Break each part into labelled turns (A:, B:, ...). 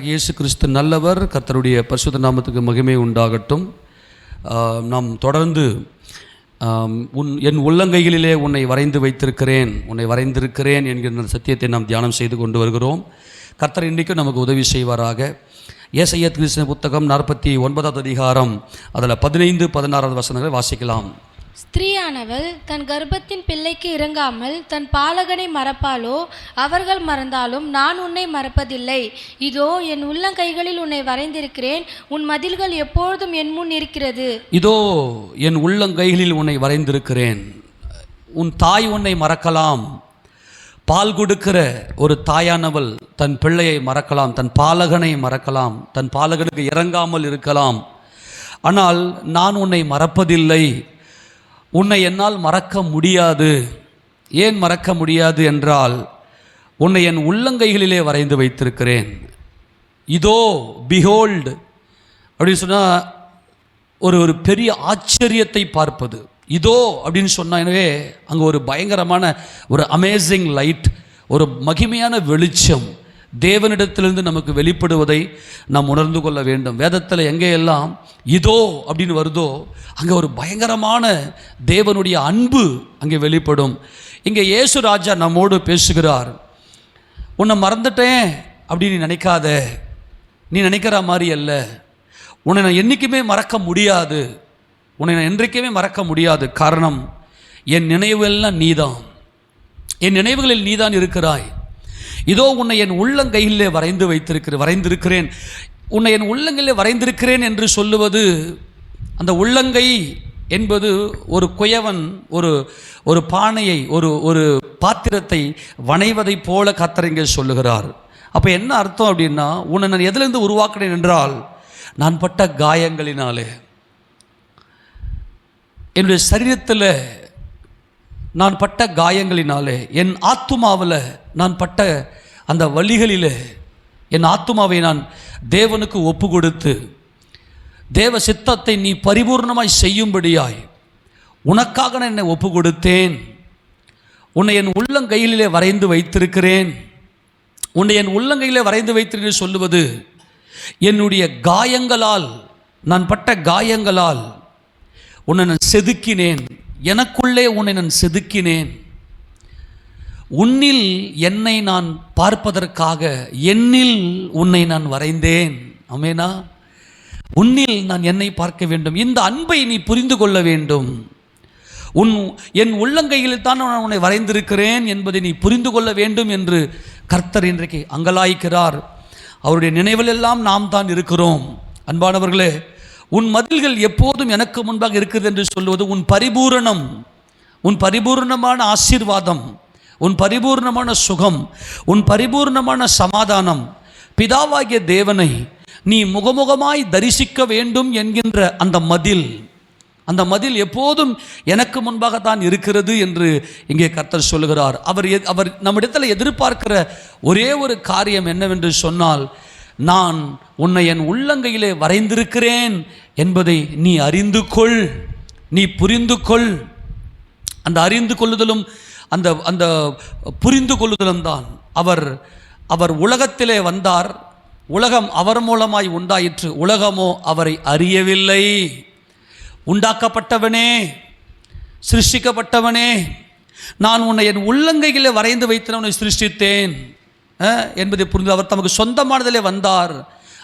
A: இயேசு கிறிஸ்து நல்லவர். கர்த்தருடைய பரிசுத்த நாமத்துக்கு மகிமை உண்டாகட்டும். நாம் தொடர்ந்து என் உள்ளங்கைகளிலே உன்னை வரைந்திருக்கிறேன் என்கிற சத்தியத்தை நாம் தியானம் செய்து கொண்டு வருகிறோம். கர்த்தர் இன்றைக்கும் நமக்கு உதவி செய்வாராக. ஏசாயா கிறிஸ்துவின் புத்தகம் 49வது அதிகாரம் அதில் 15-16 வசனங்களை வாசிக்கலாம்.
B: ஸ்திரீயானவள் தன் கர்ப்பத்தின் பிள்ளைக்கு இறங்காமல் தன் பாலகனை மறப்பாளோ? அவர்கள் மறந்தாலும் நான் உன்னை மறப்பதில்லை. இதோ என் உள்ளங்கைகளில் உன்னை வரைந்திருக்கிறேன். உன் மதில்கள் எப்பொழுதும் என் முன் இருக்கிறது.
A: இதோ என் உள்ளங்கைகளில் உன்னை வரைந்திருக்கிறேன். உன் தாய் உன்னை மறக்கலாம். பால் கொடுக்கிற ஒரு தாயானவள் தன் பிள்ளையை மறக்கலாம், தன் பாலகனை மறக்கலாம், தன் பாலகனுக்கு இறங்காமல் இருக்கலாம். ஆனால் நான் உன்னை மறப்பதில்லை. உன்னை என்னால் மறக்க முடியாது. ஏன் மறக்க முடியாது என்றால், உன்னை என் உள்ளங்கைகளிலே வரைந்து வைத்திருக்கிறேன். இதோ பிஹோல்டு அப்படின்னு சொன்னால் ஒரு பெரிய ஆச்சரியத்தை பார்ப்பது. இதோ அப்படின்னு சொன்னாவே அங்கே ஒரு பயங்கரமான ஒரு அமேசிங் லைட், ஒரு மகிமையான வெளிச்சம் தேவனிடத்திலிருந்து நமக்கு வெளிப்படுவதை நாம் உணர்ந்து கொள்ள வேண்டும். வேதத்தில் எங்கேயெல்லாம் இதோ அப்படின்னு வருதோ அங்கே ஒரு பயங்கரமான தேவனுடைய அன்பு அங்கே வெளிப்படும். இங்கே இயேசு ராஜா நம்மோடு பேசுகிறார். உன்னை மறந்துட்டேன் அப்படின்னு நீ நினைக்காத. நீ நினைக்கிற மாதிரி அல்ல. உன்னை நான் என்றைக்குமே மறக்க முடியாது. உன்னை நான் என்றைக்குமே மறக்க முடியாது. காரணம், என் நினைவுகள்லாம் நீதான். என் நினைவுகளில் நீதான் இருக்கிறாய். இதோ உன்னை என் உள்ளங்கையிலே வரைந்திருக்கிறேன். உன்னை என் உள்ளங்கையிலே வரைந்திருக்கிறேன் என்று சொல்லுவது, அந்த உள்ளங்கை என்பது ஒரு குயவன் ஒரு பானையை ஒரு பாத்திரத்தை வணைவதை போல கர்த்தர் இங்கே சொல்லுகிறார். அப்போ என்ன அர்த்தம் அப்படின்னா, உன்னை நான் எதிலிருந்து உருவாக்கினேன் என்றால், நான் பட்ட காயங்களினாலே, என்னுடைய சரீரத்தில் நான் பட்ட காயங்களினாலே, என் ஆத்துமாவில் நான் பட்ட அந்த வலிகளிலே என் ஆத்துமாவை நான் தேவனுக்கு ஒப்பு கொடுத்து, தேவ சித்தத்தை நீ பரிபூர்ணமாய் செய்யும்படியாய் உனக்காக நான் என்னை ஒப்பு கொடுத்தேன். உன்னை என் உள்ளங்கையிலே வரைந்து வைத்திருக்கிறேன். உன்னை என் உள்ளங்கையிலே வரைந்து வைத்திருக்கிறேன் சொல்லுவது, என்னுடைய காயங்களால், நான் பட்ட காயங்களால் உன்னை நான் செதுக்கினேன். எனக்குள்ளே உன்னை நான் செதுக்கினேன். உன்னில் என்னை நான் பார்ப்பதற்காக என்னில் உன்னை நான் வரைந்தேன். ஆமெனா? உன்னில் நான் என்னை பார்க்க வேண்டும். இந்த அன்பை நீ புரிந்து கொள்ள வேண்டும். என் உள்ளங்கையில் தான் நான் உன்னை வரைந்திருக்கிறேன் என்பதை நீ புரிந்து கொள்ள வேண்டும் என்று கர்த்தர் இன்றைக்கு அங்கலாய்க்கிறார். அவருடைய நினைவிலெல்லாம் நாம் தான் இருக்கிறோம். அன்பானவர்களே, உன் மதில்கள் எப்போதும் எனக்கு முன்பாக இருக்கிறது என்று சொல்லுவது உன் பரிபூரணம், உன் பரிபூர்ணமான ஆசீர்வாதம், உன் பரிபூர்ணமான சுகம், உன் பரிபூர்ணமான சமாதானம். பிதாவாகிய தேவனை நீ முகமுகமாய் தரிசிக்க வேண்டும் என்கின்ற அந்த மதில் எப்போதும் எனக்கு முன்பாகத்தான் இருக்கிறது என்று இங்கே கர்த்தர் சொல்லுகிறார். அவர் நம்மிடத்தில் எதிர்பார்க்கிற ஒரே ஒரு காரியம் என்னவென்று சொன்னால், நான் உன்னை என் உள்ளங்கையிலே வரைந்திருக்கிறேன் என்பதை நீ அறிந்து கொள், நீ புரிந்து கொள். அந்த அறிந்து கொள்ளுதலும் அந்த புரிந்து கொள்ளுதலும் தான். அவர் உலகத்திலே வந்தார். உலகம் அவர் மூலமாய் உண்டாயிற்று. உலகமோ அவரை அறியவில்லை. உண்டாக்கப்பட்டவனே, சிருஷ்டிக்கப்பட்டவனே, நான் உன்னை என் உள்ளங்கையிலே வரைந்து வைத்து உன்னை சிருஷ்டித்தேன் என்பதை புரிந்து அவர் தமக்கு சொந்தமானதிலே வந்தார்.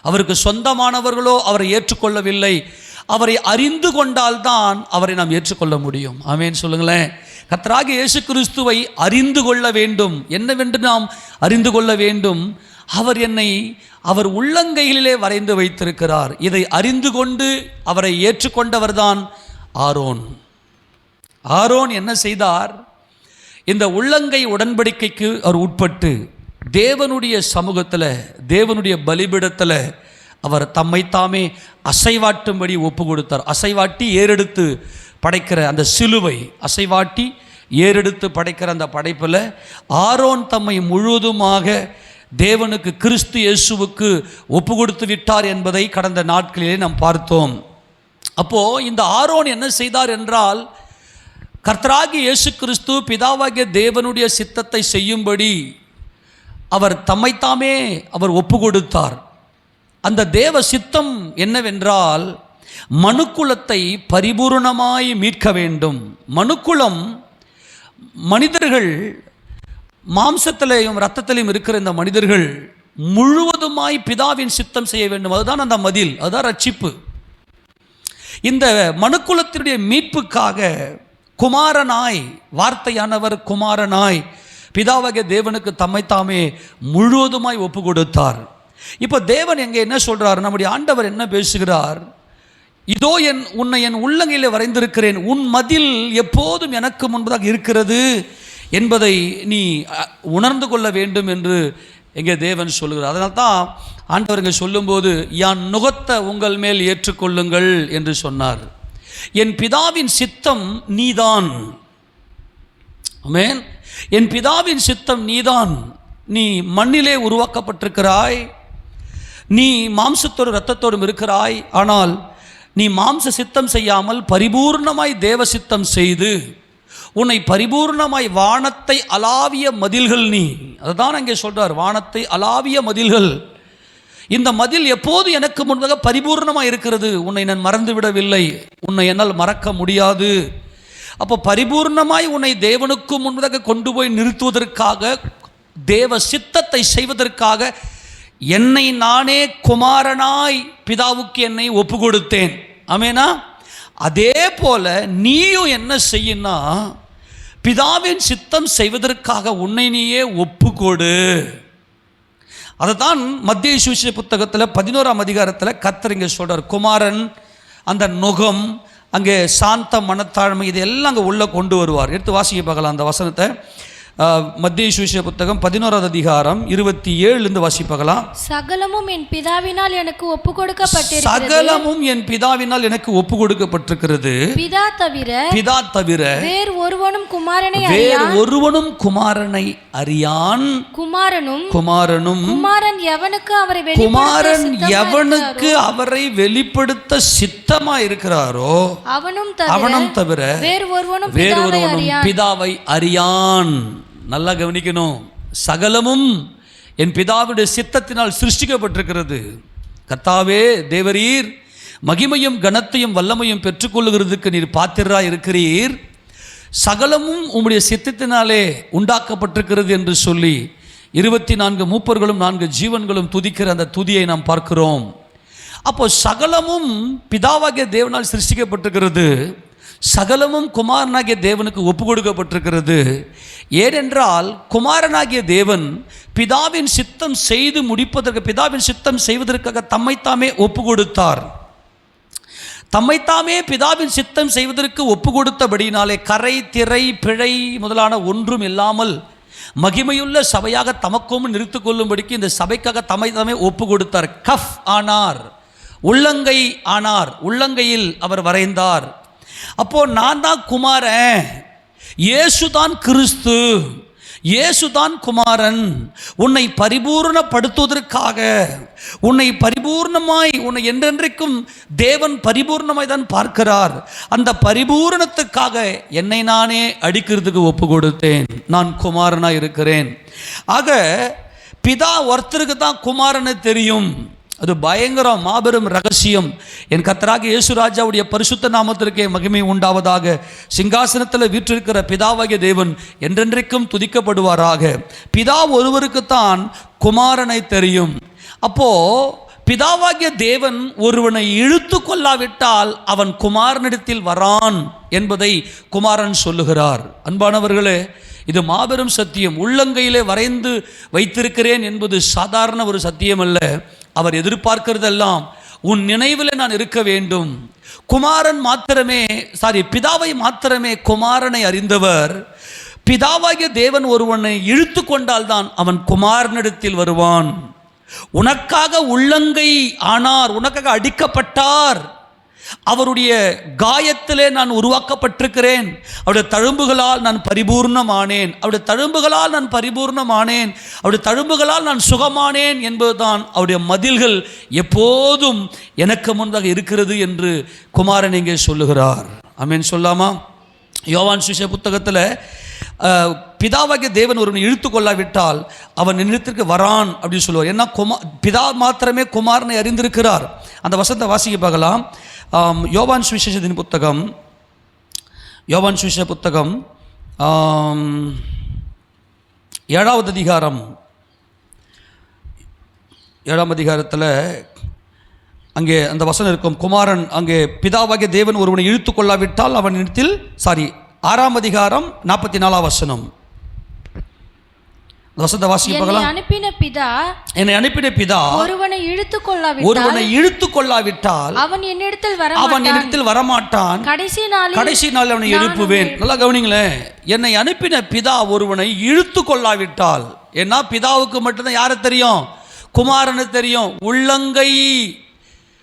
A: அவருக்கு சொந்தமானவர்களோ அவரை ஏற்றுக்கொள்ளவில்லை. அவரை அறிந்து கொண்டால்தான் அவரை நாம் ஏற்றுக்கொள்ள முடியும். ஆமென் சொல்லுங்களேன். கர்த்தராகிய இயேசு கிறிஸ்துவை அறிந்து கொள்ள வேண்டும். என்னவென்று நாம் அறிந்து கொள்ள வேண்டும்? அவர் உள்ளங்கைகளிலே வரைந்து வைத்திருக்கிறார். இதை அறிந்து கொண்டு அவரை ஏற்றுக்கொண்டவர்தான் ஆரோன். ஆரோன் என்ன செய்தார்? இந்த உள்ளங்கை உடன்படிக்கைக்கு அவர் உட்பட்டு தேவனுடைய சமூகத்தில், தேவனுடைய பலிபீடத்தில் அவர் தம்மைத்தாமே அசைவாட்டும்படி ஒப்பு கொடுத்தார். அசைவாட்டி ஏறெடுத்து படைக்கிற அந்த சிலுவை, அசைவாட்டி ஏறெடுத்து படைக்கிற அந்த படைப்பில் ஆரோன் தம்மை முழுவதுமாக தேவனுக்கு, கிறிஸ்து இயேசுவுக்கு ஒப்பு கொடுத்து விட்டார் என்பதை கடந்த நாட்களிலே நாம் பார்த்தோம். அப்போது இந்த ஆரோன் என்ன செய்தார் என்றால், கர்த்தராகிய இயேசு கிறிஸ்து பிதாவாகிய தேவனுடைய சித்தத்தை செய்யும்படி அவர் தம்மைத்தாமே அவர் ஒப்பு கொடுத்தார். அந்த தேவ சித்தம் என்னவென்றால் மனுக்குலத்தை பரிபூரணமாய் மீட்க வேண்டும். மனுக்குலம் மனிதர்கள் மாம்சத்திலேயும் இரத்தத்திலையும் இருக்கிற இந்த மனிதர்கள் முழுவதுமாய் பிதாவின் சித்தம் செய்ய வேண்டும். அதுதான் அந்த மதில், அதுதான் ரட்சிப்பு. இந்த மனுக்குலத்தினுடைய மீட்புக்காக குமாரனாய், வார்த்தையானவர் குமாரனாய் பிதாவாகிய தேவனுக்கு தம்மைத்தாமே முழுவதுமாய் ஒப்பு கொடுத்தார். இப்போ தேவன் எங்கே என்ன சொல்றார்? நம்முடைய ஆண்டவர் என்ன பேசுகிறார்? இதோ உன்னை என் உள்ளங்கையில் வரைந்திருக்கிறேன், உன் மதில் எப்போதும் எனக்கு முன்பதாக இருக்கிறது என்பதை நீ உணர்ந்து கொள்ள வேண்டும் என்று எங்கே தேவன் சொல்லுகிறார். அதனால தான் ஆண்டவர் இங்கே சொல்லும்போது யான் நுகத்த உங்கள் மேல் ஏற்றுக்கொள்ளுங்கள் என்று சொன்னார். என் பிதாவின் சித்தம் நீதான். ஆமென். என் பிதாவின் சித்தம் நீதான். நீ மண்ணிலே உருவாக்கப்பட்டிருக்கிறாய், நீ மாம்சத்தோடு இரத்தத்தோடும் இருக்கிறாய். ஆனால் நீ மாம்ச சித்தம் செய்யாமல் பரிபூர்ணமாய் தேவ சித்தம் செய்து உன்னை பரிபூர்ணமாய் வானத்தை அளாவிய மதில்கள் நீ. அதுதான் அங்கே சொல்றார், வானத்தை அளாவிய மதில்கள். இந்த மதில் எப்போது எனக்கு முன்பாக பரிபூர்ணமாக இருக்கிறது. உன்னை நான் மறந்து விடவில்லை, உன்னை என்னால் மறக்க முடியாது. அப்போ பரிபூர்ணமாய் உன்னை தேவனுக்கு முன்பதாக கொண்டு போய் நிறுத்துவதற்காக, தேவ சித்தத்தை செய்வதற்காக என்னை நானே குமாரனாய் பிதாவுக்கு என்னை ஒப்பு கொடுத்தேன். ஆமெனா? அதே போல நீயும் என்ன செய்யனா, பிதாவின் சித்தம் செய்வதற்காக உன்னை நீயே ஒப்பு கொடு. அதுதான் மத்திய சுவிசேஷ புத்தகத்தில் 11ஆம் அதிகாரத்தில் கர்த்தர் இங்கே சொல்றார். குமாரன் அந்த நுகம், அங்கே சாந்த மனத்தாழ்மை, இதெல்லாம் அங்கே உள்ளே கொண்டு வருவார். எடுத்து வாசிக்க பார்க்கலாம் அந்த வசனத்தை. மத்திய சுவிசேஷ புத்தகம் 11ஆவது அதிகாரம் 27 வாசிப்பாகலாம்.
B: சகலமும் என் பிதாவினால் எனக்கு ஒப்பு கொடுக்கப்பட்டிருக்கிறது.
A: சகலமும் என் பிதாவினால் எனக்கு ஒப்பு கொடுக்கப்பட்டிருக்கிறது. பிதா தவிர
B: வேறு ஒருவனும் குமாரனை அறியான். குமாரன் எவனுக்கு அவரை வெளிப்படுத்த சித்தமா இருக்கிறாரோ அவனும் தவிர வேறு ஒருவனும் பிதாவை அறியான். நல்லா கவனிக்கணும். சகலமும் என் பிதாவுடைய சித்தத்தினால் சிருஷ்டிக்கப்பட்டிருக்கிறது. கர்த்தாவே தேவரீர் மகிமையும் கனத்தையும் வல்லமையும் பெற்றுக்கொள்ளுகிறதுக்கு நீர் பாத்திரராய் இருக்கிறீர். சகலமும் உம்முடைய சித்தத்தினாலே உண்டாக்கப்பட்டிருக்கிறது என்று சொல்லி 24 மூப்பர்களும் 4 ஜீவன்களும் துதிக்கிற அந்த துதியை நாம் பார்க்கிறோம். அப்போ சகலமும் பிதாவாகிய தேவனால் சிருஷ்டிக்கப்பட்டிருக்கிறது. சகலமும் குமாரனாகிய தேவனுக்கு ஒப்பு கொடுக்கப்பட்டிருக்கிறது. ஏனென்றால் குமாரனாகிய தேவன் பிதாவின் சித்தம் செய்து முடிப்பதற்கு, பிதாவின் சித்தம் செய்வதற்காக தம்மைத்தாமே ஒப்பு கொடுத்தார். தம்மைத்தாமே பிதாவின் சித்தம் செய்வதற்கு ஒப்பு கொடுத்தபடினாலே கரை திரை பிழை முதலான ஒன்றும் இல்லாமல் மகிமையுள்ள சபையாக தமக்கும் நிறுத்து கொள்ளும்படிக்கு இந்த சபைக்காக தம்மைத்தாமே ஒப்பு கொடுத்தார். கஃப் ஆனார், உள்ளங்கை ஆனார், உள்ளங்கையில் அவர் வரைந்தார். அப்போ நான் தான் குமாரன், இயேசுதான் கிறிஸ்து, இயேசுதான் குமாரன். உன்னை பரிபூர்ணப்படுத்துவதற்காக, உன்னை பரிபூர்ணமாய், உன்னை என்றென்றைக்கும் தேவன் பரிபூர்ணமாய் தான் பார்க்கிறார். அந்த பரிபூரணத்துக்காக என்னை நானே அடிக்கிறதுக்கு ஒப்பு கொடுத்தேன். நான் குமாரனாய் இருக்கிறேன். ஆக பிதா ஒருத்தருக்கு தான் குமாரனை தெரியும். அது பயங்கரம், மாபெரும் ரகசியம். என் கர்த்தராகிய இயேசு ராஜாவுடைய பரிசுத்த நாமத்திற்கே மகிமை உண்டாவதாக. சிங்காசனத்தில் வீற்றிருக்கிற பிதாவாகிய தேவன் என்றென்றைக்கும் துதிக்கப்படுவாராக. பிதா ஒருவருக்குத்தான் குமாரனை தெரியும். அப்போ பிதாவாகிய தேவன் ஒருவனை இழுத்து கொள்ளாவிட்டால் அவன் குமாரனிடத்தில் வரான் என்பதை குமாரன் சொல்லுகிறார். அன்பானவர்களே, இது மாபெரும் சத்தியம். உள்ளங்கையிலே வரைந்து வைத்திருக்கிறேன் என்பது சாதாரண ஒரு சத்தியம் அல்ல. அவர் எதிர்பார்க்கிறதெல்லாம் உன் நினைவில் நான் இருக்க வேண்டும். குமாரன் மாத்திரமே, பிதாவை மாத்திரமே குமாரனை அறிந்தவர். பிதாவாகிய தேவன் ஒருவனை இழுத்து கொண்டால்தான் அவன் குமாரனிடத்தில் வருவான். உனக்காக உள்ளங்கை ஆனார், உனக்காக அடிக்கப்பட்டார். அவருடைய காயத்திலே நான் உருவாக்கப்பட்டிருக்கிறேன். அவருடைய தழும்புகளால் நான் பரிபூர்ணமானேன், அவருடைய தழும்புகளால் நான் பரிபூர்ணமானேன், அவருடைய தழும்புகளால் நான் சுகமானேன் என்பதுதான் அவருடைய மதில்கள் எப்போதும் எனக்கு முன்பாக இருக்கிறது என்று குமாரன் இங்கே சொல்லுகிறார். ஆமென் சொல்லாமா? யோவான் சுவிசேஷ புத்தகத்தில்
A: பிதாவாகிய தேவன் ஒருவனை இழுத்து கொள்ளாவிட்டால் அவன் என்னிடத்திற்கு வரான் அப்படின்னு சொல்லுவார். ஏன்னா பிதா மாத்திரமே குமாரனை அறிந்திருக்கிறார். அந்த வசனத்தை வாசிக்க பார்க்கலாம். யோவான் சுவிசேஷத்தின் புத்தகம் 7வது அதிகாரம் 7ஆம் அதிகாரத்தில் அங்கே அந்த வசனம் இருக்கும். குமாரன் அங்கே பிதாவாகிய தேவன் ஒருவனை இழுத்து கொள்ளாவிட்டால் அவன் இடத்தில் 6ஆம் அதிகாரம் 44ஆம் வசனம். வசனத்தை வாசிக்க பார்க்கலாம். என்னை அனுப்பின பிதா ஒருவனை இழுத்து கொள்ளாவிட்டால் அவன் என்னிடத்தில் வரமாட்டான். கடைசி நாள் அவனை எழுப்புவேன். நல்லா கவனிங்களேன். என்னை அனுப்பின பிதா ஒருவனை இழுத்து கொள்ளாவிட்டால், ஏன்னா பிதாவுக்கு மட்டும்தான் யாரை தெரியும்? குமாரனு தெரியும். உள்ளங்கை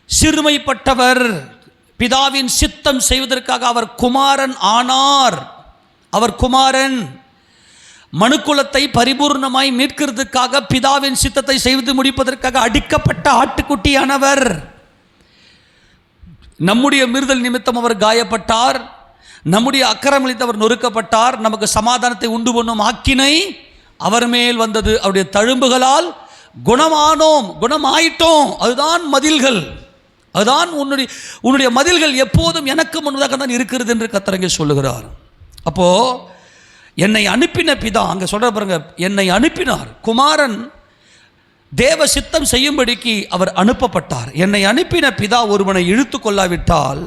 A: சிறுமைப்பட்டவர், பிதாவின் சித்தம் செய்வதற்காக அவர் குமாரன் ஆனார். அவர் குமாரன் மனுக்குலத்தை பரிபூர்ணமாய் மீட்கிறதுக்காக, பிதாவின் சித்தத்தை செய்து முடிப்பதற்காக அடிக்கப்பட்ட ஆட்டுக்குட்டியானவர். நம்முடைய மீறுதல் நிமித்தம் அவர் காயப்பட்டார், நம்முடைய அக்கிரமங்களில் அவர் நொறுக்கப்பட்டார். நமக்கு சமாதானத்தை உண்டு பண்ணும் ஆக்கினை அவர் மேல் வந்தது. அவருடைய தழும்புகளால் குணமானோம், குணமாயிட்டோம். அதுதான் மதில்கள். அதுதான் உன்னுடைய மதில்கள் எப்போதும் எனக்கு முன்னதாக தான் இருக்கிறது என்று கர்த்தர் சொல்லுகிறார். அப்போ என்னை அனுப்பின பிதா, அங்கே சொல்ற பாருங்க, என்னை அனுப்பினார். குமாரன் தேவ சித்தம் செய்யும்படிக்கு அவர் அனுப்பப்பட்டார். என்னை அனுப்பின பிதா ஒருவனை இழுத்து கொள்ளாவிட்டால்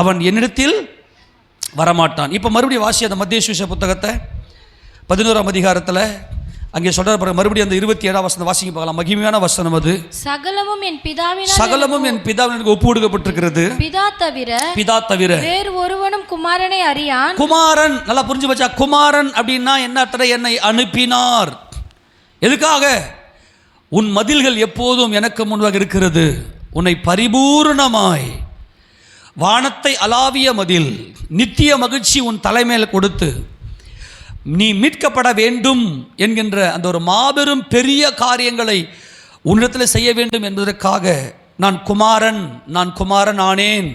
A: அவன் என்னிடத்தில் வரமாட்டான். இப்போ மறுபடியும் வாசி அந்த மத்திய சுவிசேஷ புத்தகத்தை 11ஆம் அதிகாரத்தில் அங்கே சொல்ற பாருங்க, மறுபடியும் அந்த 27ஆம் வசனம் வாசிக்க பார்க்கலாம். மகிமையான வசனம் அது. சகலமும் என் பிதாவினால் ஒப்பு கொடுக்கப்பட்டிருக்கிறது. பிதா தவிர வேறு ஒருவனும் குமாரனை அறியான். குமாரன் நல்லா புரிஞ்சு வச்சா, குமாரன் அப்படின்னா என்ன அர்த்தம்? என்னை அனுப்பினார். எதுக்காக? உன் மதில்கள் எப்போதும் எனக்கு முன்பாக இருக்கிறது. உன்னை பரிபூர்ணமாய் வானத்தை அலாவிய மதில், நித்திய மகிழ்ச்சி உன் தலைமையில் கொடுத்து நீ மீட்கப்பட வேண்டும் என்கின்ற அந்த ஒரு மாபெரும் பெரிய காரியங்களை உன்னிடத்தில் செய்ய வேண்டும் என்பதற்காக நான் குமாரன் ஆனேன்,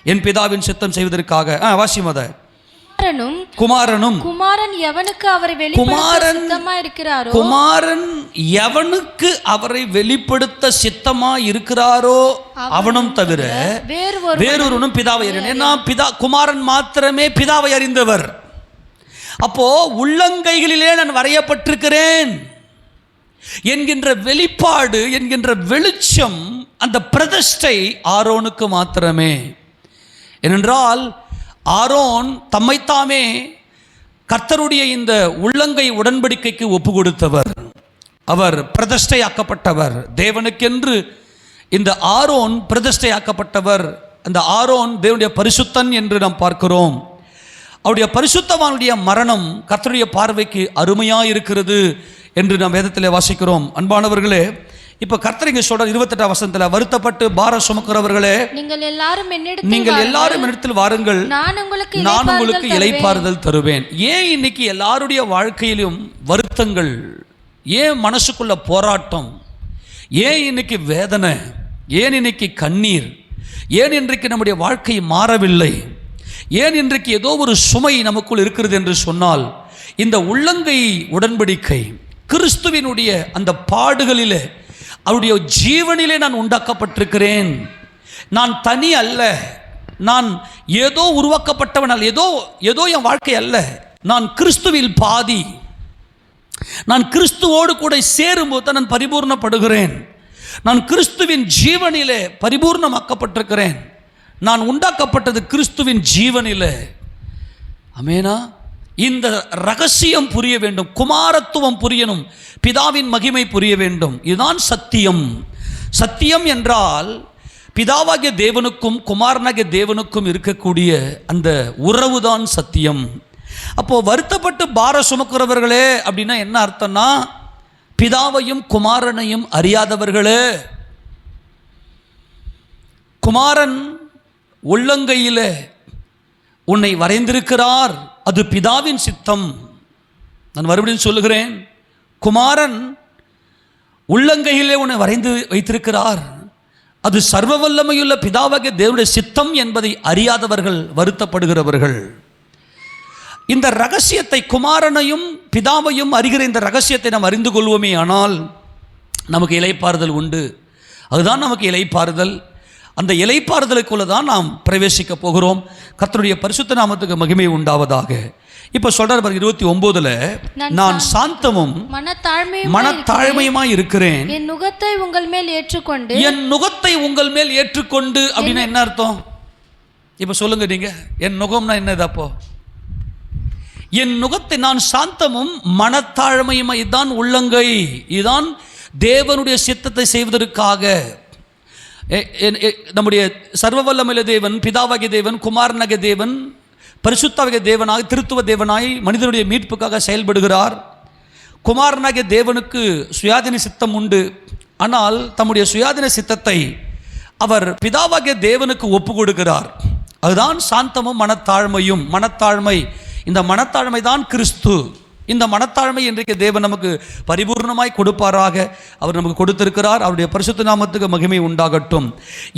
A: என் பிதாவின் சித்தம் செய்வதற்காக. வாசிமத குமாரன் எவனுக்கு அவரை வெளிப்படுத்த சித்தமா இருக்கிறாரோ அவனும் தவிர வேறொருவனும் பிதாவை அறியான். ஏன்னா குமாரன் மாத்திரமே பிதாவை அறிந்தவர். அப்போ உள்ளங்கைகளிலே நான் வரையப்பட்டிருக்கிறேன் என்கின்ற வெளிப்பாடு, என்கின்ற வெளிச்சம், அந்த பிரதிஷ்டை ஆரோனுக்கு மாத்திரமே. ஏனென்றால் ஆரோன் தம்மைத்தாமே கர்த்தருடைய இந்த உள்ளங்கை உடன்படிக்கைக்கு ஒப்பு கொடுத்தவர். அவர் பிரதிஷ்டையாக்கப்பட்டவர். தேவனுக்கென்று இந்த ஆரோன் பிரதிஷ்டையாக்கப்பட்டவர். அந்த ஆரோன் தேவனுடைய பரிசுத்தன் என்று நாம் பார்க்கிறோம். அவருடைய பரிசுத்தவானுடைய மரணம் கர்த்தருடைய பார்வைக்கு அருமையாக இருக்கிறது என்று நாம் வேதத்தில் வாசிக்கிறோம். அன்பானவர்களே, இப்போ கர்த்தர் இங்கே சொல்ற 28ஆம் வசனத்தில், வருத்தப்பட்டு பாரம் சுமக்கிறவர்களே நீங்கள் எல்லாரும் என்னிடத்தில் வாருங்கள், நான் உங்களுக்கு இளைப்பாறுதல் தருவேன். ஏன் இன்னைக்கு எல்லாருடைய வாழ்க்கையிலும் வருத்தங்கள்? ஏன் மனசுக்குள்ள போராட்டம்? ஏன் இன்னைக்கு வேதனை? ஏன் இன்னைக்கு கண்ணீர்? ஏன் இன்றைக்கு நம்முடைய வாழ்க்கை மாறவில்லை? ஏன் இன்றைக்கு ஏதோ ஒரு சுமை நமக்குள் இருக்கிறது என்று சொன்னால், இந்த உள்ளங்கை உடன்படிக்கை கிறிஸ்துவினுடைய அந்த பாடுகளிலே, அவருடைய ஜீவனிலே நான் உண்டாக்கப்பட்டிருக்கிறேன். நான் தனி அல்ல, நான் ஏதோ உருவாக்கப்பட்டவன் அல்ல, ஏதோ என் வாழ்க்கை அல்ல. நான் கிறிஸ்துவில் பாதி. நான் கிறிஸ்துவோடு கூட சேரும்போது தான் நான் பரிபூர்ணப்படுகிறேன். நான் கிறிஸ்துவின் ஜீவனிலே பரிபூர்ணமாக்கப்பட்டிருக்கிறேன். நான் உண்டாக்கப்பட்டது கிறிஸ்துவின் ஜீவனிலே. ஆமெனா? இந்த ரகசியம் புரிய வேண்டும், குமாரத்துவம் புரியணும், பிதாவின் மகிமை புரிய வேண்டும். இதுதான் சத்தியம். சத்தியம் என்றால் பிதாவாகிய தேவனுக்கும் குமாரனாகிய தேவனுக்கும் இருக்கக்கூடிய அந்த உறவுதான் சத்தியம். அப்போ வருத்தப்பட்டு பார சுமக்கிறவர்களே அப்படின்னா என்ன அர்த்தம்னா, பிதாவையும் குமாரனையும் அறியாதவர்களே. குமாரன் உள்ளங்கையில் உன்னை வரைந்திருக்கிறார், அது பிதாவின் சித்தம். நான் மறுபடியும் சொல்லுகிறேன், குமாரன் உள்ளங்கையிலே உன்னை வரைந்து வைத்திருக்கிறார், அது சர்வ வல்லமையுள்ள பிதாவாகிய தேவனுடைய சித்தம் என்பதை அறியாதவர்கள் வருத்தப்படுகிறவர்கள். இந்த ரகசியத்தை, குமாரனையும் பிதாவையும் அறிகிற இந்த ரகசியத்தை நாம் அறிந்து கொள்வோமே ஆனால் நமக்கு இளைப்பாறுதல் உண்டு. அதுதான் நமக்கு இளைப்பாறுதல். அந்த இளைப்பாறுதலுக்குள்ள தான் நாம் பிரவேசிக்க போகிறோம். கர்த்தருடைய பரிசுத்த நாமத்துக்கு மகிமை உண்டாவதாக. இப்போ சொல்றார் பாருங்க 29ல, நான் சாந்தமும் மனத்தாழ்மையுமாய் இருக்கிறேன்,
B: என் நுகத்தை உங்கள் மேல் ஏற்றுக்கொண்டு.
A: என் நுகத்தை உங்கள் மேல் ஏற்றுக்கொண்டு அப்படின்னா என்ன அர்த்தம்? இப்போ சொல்லுங்க நீங்க, என் நுகம்னா என்னது? அப்போ என் நுகத்தை, நான் சாந்தமும் மனத்தாழ்மையுமா, இதுதான் உள்ளங்கை, இதுதான் தேவனுடைய சித்தத்தை செய்வதற்காக நம்முடைய சர்வவல்லமையுள்ள தேவன், பிதாவாகிய தேவன், குமாரனாகிய தேவன், பரிசுத்தாகிய தேவனாய், திருத்துவ தேவனாய் மனிதனுடைய மீட்புக்காக செயல்படுகிறார். குமாரனாகிய தேவனுக்கு சுயாதீன சித்தம் உண்டு. ஆனால் தம்முடைய சுயாதீன சித்தத்தை அவர் பிதாவாகிய தேவனுக்கு ஒப்பு கொடுக்கிறார். அதுதான் சாந்தமும் மனத்தாழ்மையும். மனத்தாழ்மை, இந்த மனத்தாழ்மை தான் கிறிஸ்து. இந்த மனத்தாழ்மை இன்றைக்கு தேவன் நமக்கு பரிபூர்ணமாய் கொடுப்பாராக. அவர் நமக்கு கொடுத்திருக்கிறார். அவருடைய பரிசுத்த நாமத்துக்கு மகிமை உண்டாகட்டும்.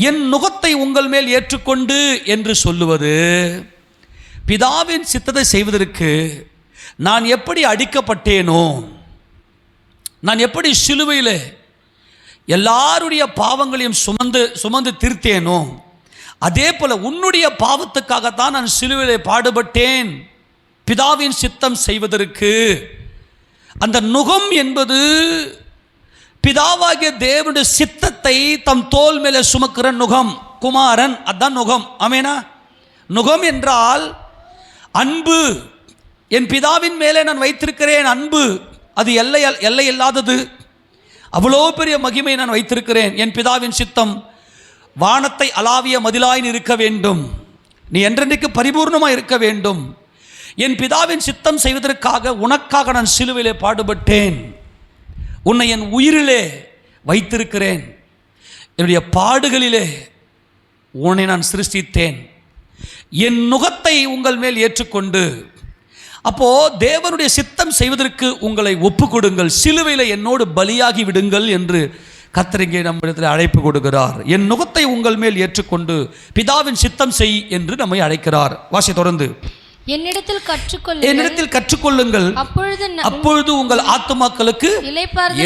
A: என் நுகத்தை உங்கள் மேல் ஏற்றுக்கொண்டு என்று சொல்லுவது, பிதாவின் சித்தத்தை செய்வதற்கு நான் எப்படி அடிக்கப்பட்டேனோ, நான் எப்படி சிலுவையில் எல்லாருடைய பாவங்களையும் சுமந்து தீர்த்தேனோ, அதே போல உன்னுடைய பாவத்துக்காகத்தான் நான் சிலுவையிலே பாடுபட்டேன், பிதாவின் சித்தம் செய்வதற்கு. அந்த நுகம் என்பது பிதாவாகிய தேவனுடைய சித்தத்தை தம் தோல் மேலே சுமக்கிற நுகம், குமாரன். அதான் நுகம். ஆமேனா? நுகம் என்றால் அன்பு. என் பிதாவின் மேலே நான் வைத்திருக்கிறேன் அன்பு. அது எல்லை இல்லாதது. அவ்வளோ பெரிய மகிமை நான் வைத்திருக்கிறேன். என் பிதாவின் சித்தம் வானத்தை அளாவிய மதிலாய் இருக்க வேண்டும். நீ என்றென்றைக்கு பரிபூர்ணமாக இருக்க வேண்டும். என் பிதாவின் சித்தம் செய்வதற்காக உனக்காக நான் சிலுவையிலே பாடுபட்டேன். உன்னை என் உயிரிலே வைத்திருக்கிறேன். என்னுடைய பாடுகளிலே உன்னை நான் சிருஷ்டித்தேன். என் நுகத்தை உங்கள் மேல் ஏற்றுக்கொண்டு, அப்போ தேவனுடைய சித்தம் செய்வதற்கு உங்களை ஒப்பு கொடுங்கள், சிலுவையில் என்னோடு பலியாகி விடுங்கள் என்று கர்த்தர் இங்கே நம்மிடத்தில் அழைப்பு கொடுக்கிறார். என் நுகத்தை உங்கள் மேல் ஏற்றுக்கொண்டு பிதாவின் சித்தம் செய் என்று நம்மை அழைக்கிறார். வாசி தொடர்ந்து, என்னிடத்தில் கற்றுக்கொள்ளுங்கள், அப்பொழுது உங்கள் ஆத்துமாக்களுக்கு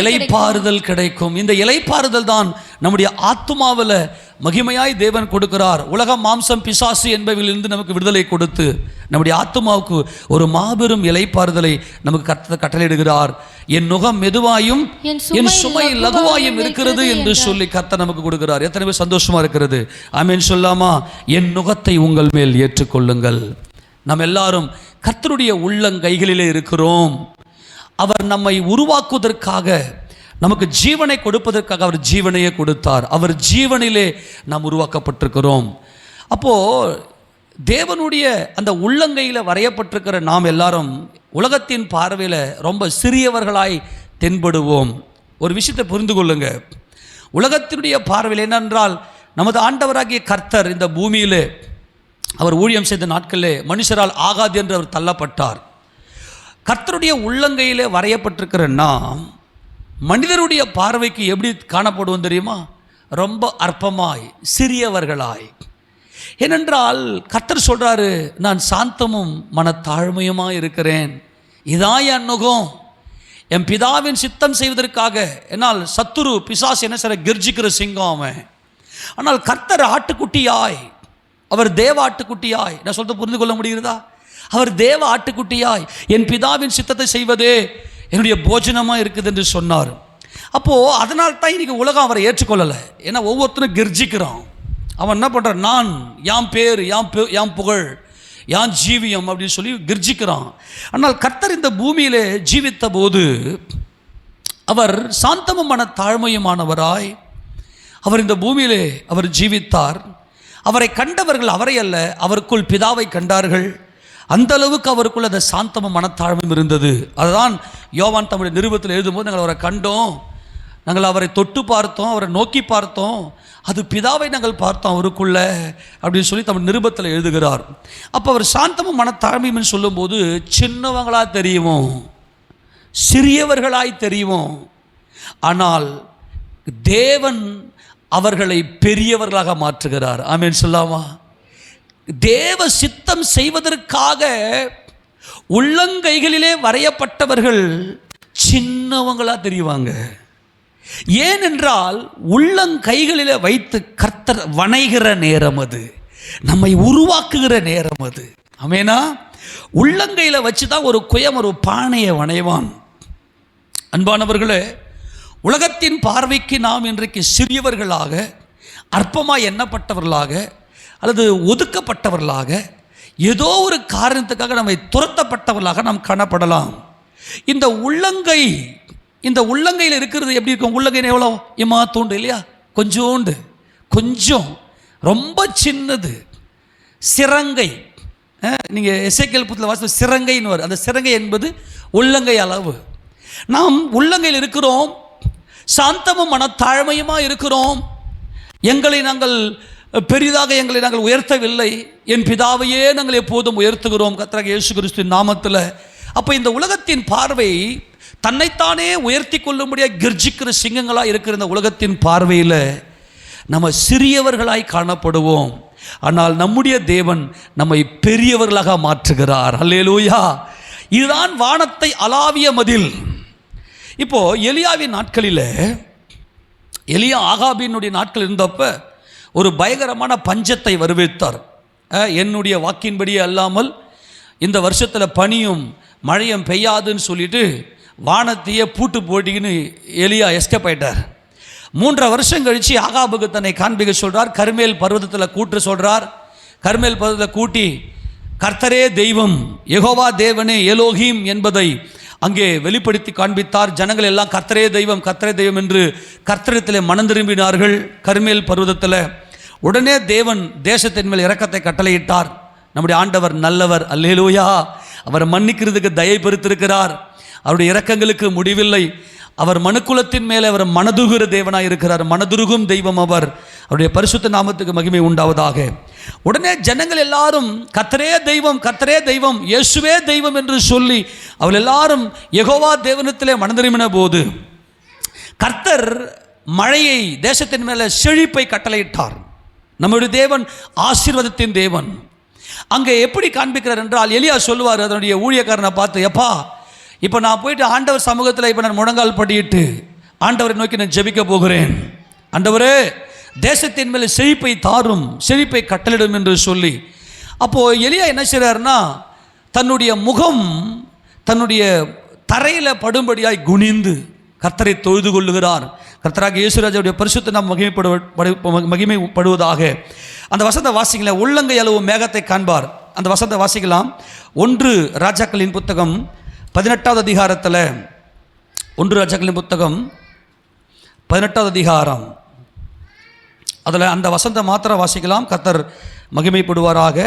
A: இளைப்பாறுதல் கிடைக்கும். இந்த இளைப்பாறுதல் தான் நம்முடைய ஆத்துமாவில் மகிமையாய் தேவன் கொடுக்கிறார். உலகம், மாம்சம், பிசாசு என்பவையிலிருந்து நமக்கு விடுதலை கொடுத்து நம்முடைய ஆத்துமாவுக்கு ஒரு மாபெரும் இளைப்பாறுதலை நமக்கு கட்டளையிடுகிறார். என் நுகம் மெதுவாயும் என் சுமை லகுவாயும் இருக்கிறது என்று சொல்லி கர்த்தர் நமக்கு கொடுக்கிறார். எத்தனை பேர் சந்தோஷமா இருக்கிறது? ஆமென் சொல்லாமா? என் நுகத்தை உங்கள் மேல் ஏற்றுக்கொள்ளுங்கள். நாம் எல்லாரும் கர்த்தருடைய உள்ளங்கைகளிலே இருக்கிறோம். அவர் நம்மை உருவாக்குவதற்காக, நமக்கு ஜீவனை கொடுப்பதற்காக அவர் ஜீவனையே கொடுத்தார். அவர் ஜீவனிலே நாம் உருவாக்கப்பட்டிருக்கிறோம். அப்போது தேவனுடைய அந்த உள்ளங்கையில் வரையப்பட்டிருக்கிற நாம் எல்லாரும் உலகத்தின் பார்வையில் ரொம்ப சிறியவர்களாய் தென்படுவோம். ஒரு விஷயத்தை புரிந்து கொள்ளுங்க. உலகத்தினுடைய பார்வையில் என்னென்றால், நமது ஆண்டவராகிய கர்த்தர் இந்த பூமியிலே அவர் ஊழியம் செய்த நாட்களிலே மனுஷரால் ஆகாது என்று அவர் தள்ளப்பட்டார். கர்த்தருடைய உள்ளங்கையிலே வரையப்பட்டிருக்கிற நாம் மனிதருடைய பார்வைக்கு எப்படி காணப்படுவோம் தெரியுமா? ரொம்ப அற்பமாய், சிறியவர்களாய். ஏனென்றால் கர்த்தர் சொல்றாரு, நான் சாந்தமும் மனத்தாழ்மையுமாய் இருக்கிறேன். இதான் என் நுகம், என் பிதாவின் சித்தம் செய்வதற்காக. என்னால் சத்துரு பிசாசு என்ன செய்ற, கெர்ஜிக்கிற சிங்கம் அவன். ஆனால் கர்த்தர் ஆட்டுக்குட்டியாய், அவர் தேவ ஆட்டுக்குட்டியாய், நான் சொல்றது புரிந்து கொள்ள முடிகிறதா? அவர் தேவ ஆட்டுக்குட்டியாய் என் பிதாவின் சித்தத்தை செய்வதே என்னுடைய போஜனமாக இருக்குது என்று சொன்னார். அப்போது அதனால் தான் இன்றைக்கி உலகம் அவரை ஏற்றுக்கொள்ளலை. ஏன்னா ஒவ்வொருத்தரும் கெர்ஜிக்கிறான். அவன் என்ன பண்ணுறான், நான் யாம் பேர், யாம் புகழ், யான் ஜீவியம் அப்படின்னு சொல்லி கெர்ஜிக்கிறான். ஆனால் கர்த்தர் இந்த பூமியிலே ஜீவித்த போது அவர் சாந்தமும் மன தாழ்மையுமானவராய் அவர் இந்த பூமியிலே அவர் ஜீவித்தார். அவரை கண்டவர்கள் அவரை அல்ல, அவருக்குள் பிதாவை கண்டார்கள். அந்த அளவுக்கு அவருக்குள்ள அந்த சாந்தமும் மனத்தாழ்மையும் இருந்தது. அதுதான் யோவான் தம்முடைய நிருபத்தில் எழுதும்போது, நாங்கள் அவரை கண்டோம், நாங்கள் அவரை தொட்டு பார்த்தோம், அவரை நோக்கி பார்த்தோம், அது பிதாவை நாங்கள் பார்த்தோம் அவருக்குள்ள அப்படின்னு சொல்லி தம் நிருபத்தில் எழுதுகிறார். அப்போ அவர் சாந்தமும் மனத்தாழ்மையும் சொல்லும்போது சின்னவங்களாக தெரியுமோ, சிறியவர்களாய் தெரியுமோ, ஆனால் தேவன் அவர்களை பெரியவர்களாக மாற்றுகிறார். ஆமென் சொல்லாமா? தேவ சித்தம் செய்வதற்காக உள்ளங்கைகளிலே வரையப்பட்டவர்கள் சின்னவங்களா தெரிவாங்க. ஏனென்றால் உள்ளங்கைகளிலே வைத்து கர்த்தர் வணைகிற நேரம் அது, நம்மை உருவாக்குகிற நேரம் அது. ஆமெனா? உள்ளங்கையில் வச்சு தான் ஒரு குயம் ஒரு பானையை வணைவான். அன்பானவர்களே, உலகத்தின் பார்வைக்கு நாம் இன்றைக்கு சிறியவர்களாக, அற்பமாக எண்ணப்பட்டவர்களாக அல்லது ஒதுக்கப்பட்டவர்களாக, ஏதோ ஒரு காரணத்துக்காக நம்மை துரத்தப்பட்டவர்களாக நாம் காணப்படலாம். இந்த உள்ளங்கையில் இருக்கிறது எப்படி இருக்கும்? உள்ளங்கை எவ்வளோ தூண்டு இல்லையா? கொஞ்சோண்டு, கொஞ்சம் ரொம்ப சின்னது சிரங்கை. நீங்கள் எசேக்கியேல் புத்தகத்தில் வாசித்த சிரங்கைன்னு வரும். அந்த சிரங்கை என்பது உள்ளங்கை அளவு. நாம் உள்ளங்கையில் இருக்கிறோம், சாந்தமும் மனத்தாழ்மையுமாக இருக்கிறோம். எங்களை நாங்கள் உயர்த்தவில்லை, என் பிதாவையே நாங்கள் எப்போதும் உயர்த்துகிறோம் கர்த்தராகிய இயேசு கிறிஸ்துவின் நாமத்தில். அப்போ இந்த உலகத்தின் பார்வை தன்னைத்தானே உயர்த்தி கொள்ளும்படியாக கர்ஜிக்கிற சிங்கங்களாக இருக்கிற இந்த உலகத்தின் பார்வையில் நம்ம சிறியவர்களாய் காணப்படுவோம். ஆனால் நம்முடைய தேவன் நம்மை பெரியவர்களாக மாற்றுகிறார். அல்லேலூயா! இதுதான் வானத்தை அளாவிய மதில். இப்போ எலியாவின் நாட்களில், எலியா ஆகாபினுடைய நாட்கள் இருந்தப்ப ஒரு பயங்கரமான பஞ்சத்தை வரவேற்றார். என்னுடைய வாக்கின்படியே அல்லாமல் இந்த வருஷத்தில் பனியும் மழையும் பெய்யாதுன்னு சொல்லிட்டு வானத்தையே பூட்டு போட்டின்னு எலியா எஸ்கேப் ஆயிட்டார். 3 வருஷம் கழித்து ஆகாபுக்கு தன்னை காண்பிக்க சொல்கிறார். கர்மேல் பர்வதத்தில் கூட்டு சொல்கிறார். கர்மேல் பர்வதத்தில் கூட்டி கர்த்தரே தெய்வம், யெகோவா தேவனே எலோஹீம் என்பதை அங்கே வெளிப்படுத்தி காண்பித்தார். ஜனங்கள் எல்லாம் கர்த்தரே தெய்வம், கர்த்தரே தெய்வம் என்று கர்த்தரிடத்திலே மனம் திரும்பினார்கள். கர்மேல் பர்வதத்தில் உடனே தேவன் தேசத்தின் மேல் இரக்கத்தை கட்டளையிட்டார். நம்முடைய ஆண்டவர் நல்லவர். அல்லேலூயா! அவர் மன்னிக்கிறதுக்கு தயை பெருத்திருக்கிறார். அவருடைய இரக்கங்களுக்கு முடிவில்லை. அவர் மனுக்குலத்தின் மேலே அவர் மனதுருகிற தேவனாக இருக்கிறார். மனதுருகும் தெய்வம் அவர். அவருடைய பரிசுத்த நாமத்துக்கு மகிமை உண்டாவதாக. உடனே ஜனங்கள் எல்லாரும் கர்த்தரே தெய்வம், கர்த்தரே தெய்வம், இயேசுவே தெய்வம் என்று சொல்லி அவர்கள் எல்லாரும் யெகோவா தேவனிடத்திலே மனம் திரும்பின போது கர்த்தர் மழையை தேசத்தின் மேலே செழிப்பை கட்டளையிட்டார். நம்முடைய தேவன் ஆசீர்வாதத்தின் தேவன். அங்கே எப்படி காண்பிக்கிறார் என்றால், எலியா சொல்லுவார் அதனுடைய ஊழியக்காரனை பார்த்து, எப்பா இப்போ நான் போயிட்டு ஆண்டவர் சமூகத்தில் இப்போ நான் முழங்கால் படியிட்டு ஆண்டவரை நோக்கி நான் ஜெபிக்க போகிறேன். ஆண்டவரே, தேசத்தின் மேலே செழிப்பை தாரும், செழிப்பை கட்டளிடும் என்று சொல்லி. அப்போது எலியா என்ன செய்கிறாருன்னா, தன்னுடைய முகம் தன்னுடைய தரையில் படும்படியாய் குனிந்து கர்த்தரை தொழுது கொள்ளுகிறார். கர்த்தராகிய இயேசுராஜாவுடைய பரிசுத்த நாம் மகிமைப்படுவதாக. அந்த வசந்த வாசிக்கல, உள்ளங்கை அளவு மேகத்தை காண்பார். அந்த வசந்த வாசிக்கலாம். 1 ராஜாக்களின் புத்தகம் 18வது அதிகாரத்தில், 1 ராஜாக்களின் புத்தகம் 18வது அதிகாரம், அதில் அந்த வசந்த மாத்திரம் வாசிக்கலாம். கர்த்தர் மகிமைப்படுவாராக.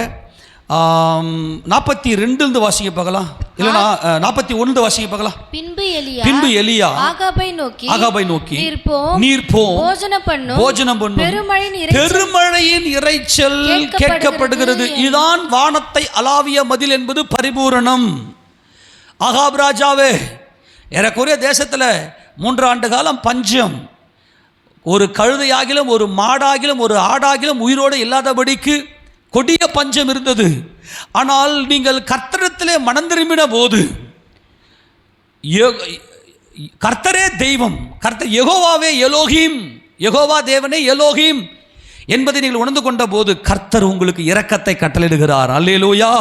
A: 42 வாசிக்க பார்க்கலாம், இல்லைனா 41 வாசிக்க பார்க்கலாம். பின்பு எலியா ஆகாபை நோக்கி நீர் போம், போஜனம் பண்ணும், பெருமழையின் இரைச்சல் கேட்கப்படுகிறது. இதுதான் வானத்தை அளாவிய மதில் என்பது பரிபூரணம். ஆகாப் ராஜாவே, ஏறக்குறைய தேசத்தில் 3 ஆண்டு காலம் பஞ்சம். ஒரு கழுதையாகிலும் ஒரு மாடாகிலும் ஒரு ஆடாகிலும் உயிரோடு இல்லாதபடிக்கு கொடிய பஞ்சம் இருந்தது. ஆனால் நீங்கள் கர்த்தரிடத்திலே மனம் திரும்பின போது கர்த்தரே தெய்வம், கர்த்தர் யெகோவாவே எலோஹீம், யெகோவா தேவனே எலோஹீம் என்பதை நீங்கள் உணர்ந்து கொண்ட போது கர்த்தர் உங்களுக்கு இரக்கத்தை கட்டளையிடுகிறார். அல்லேலூயா!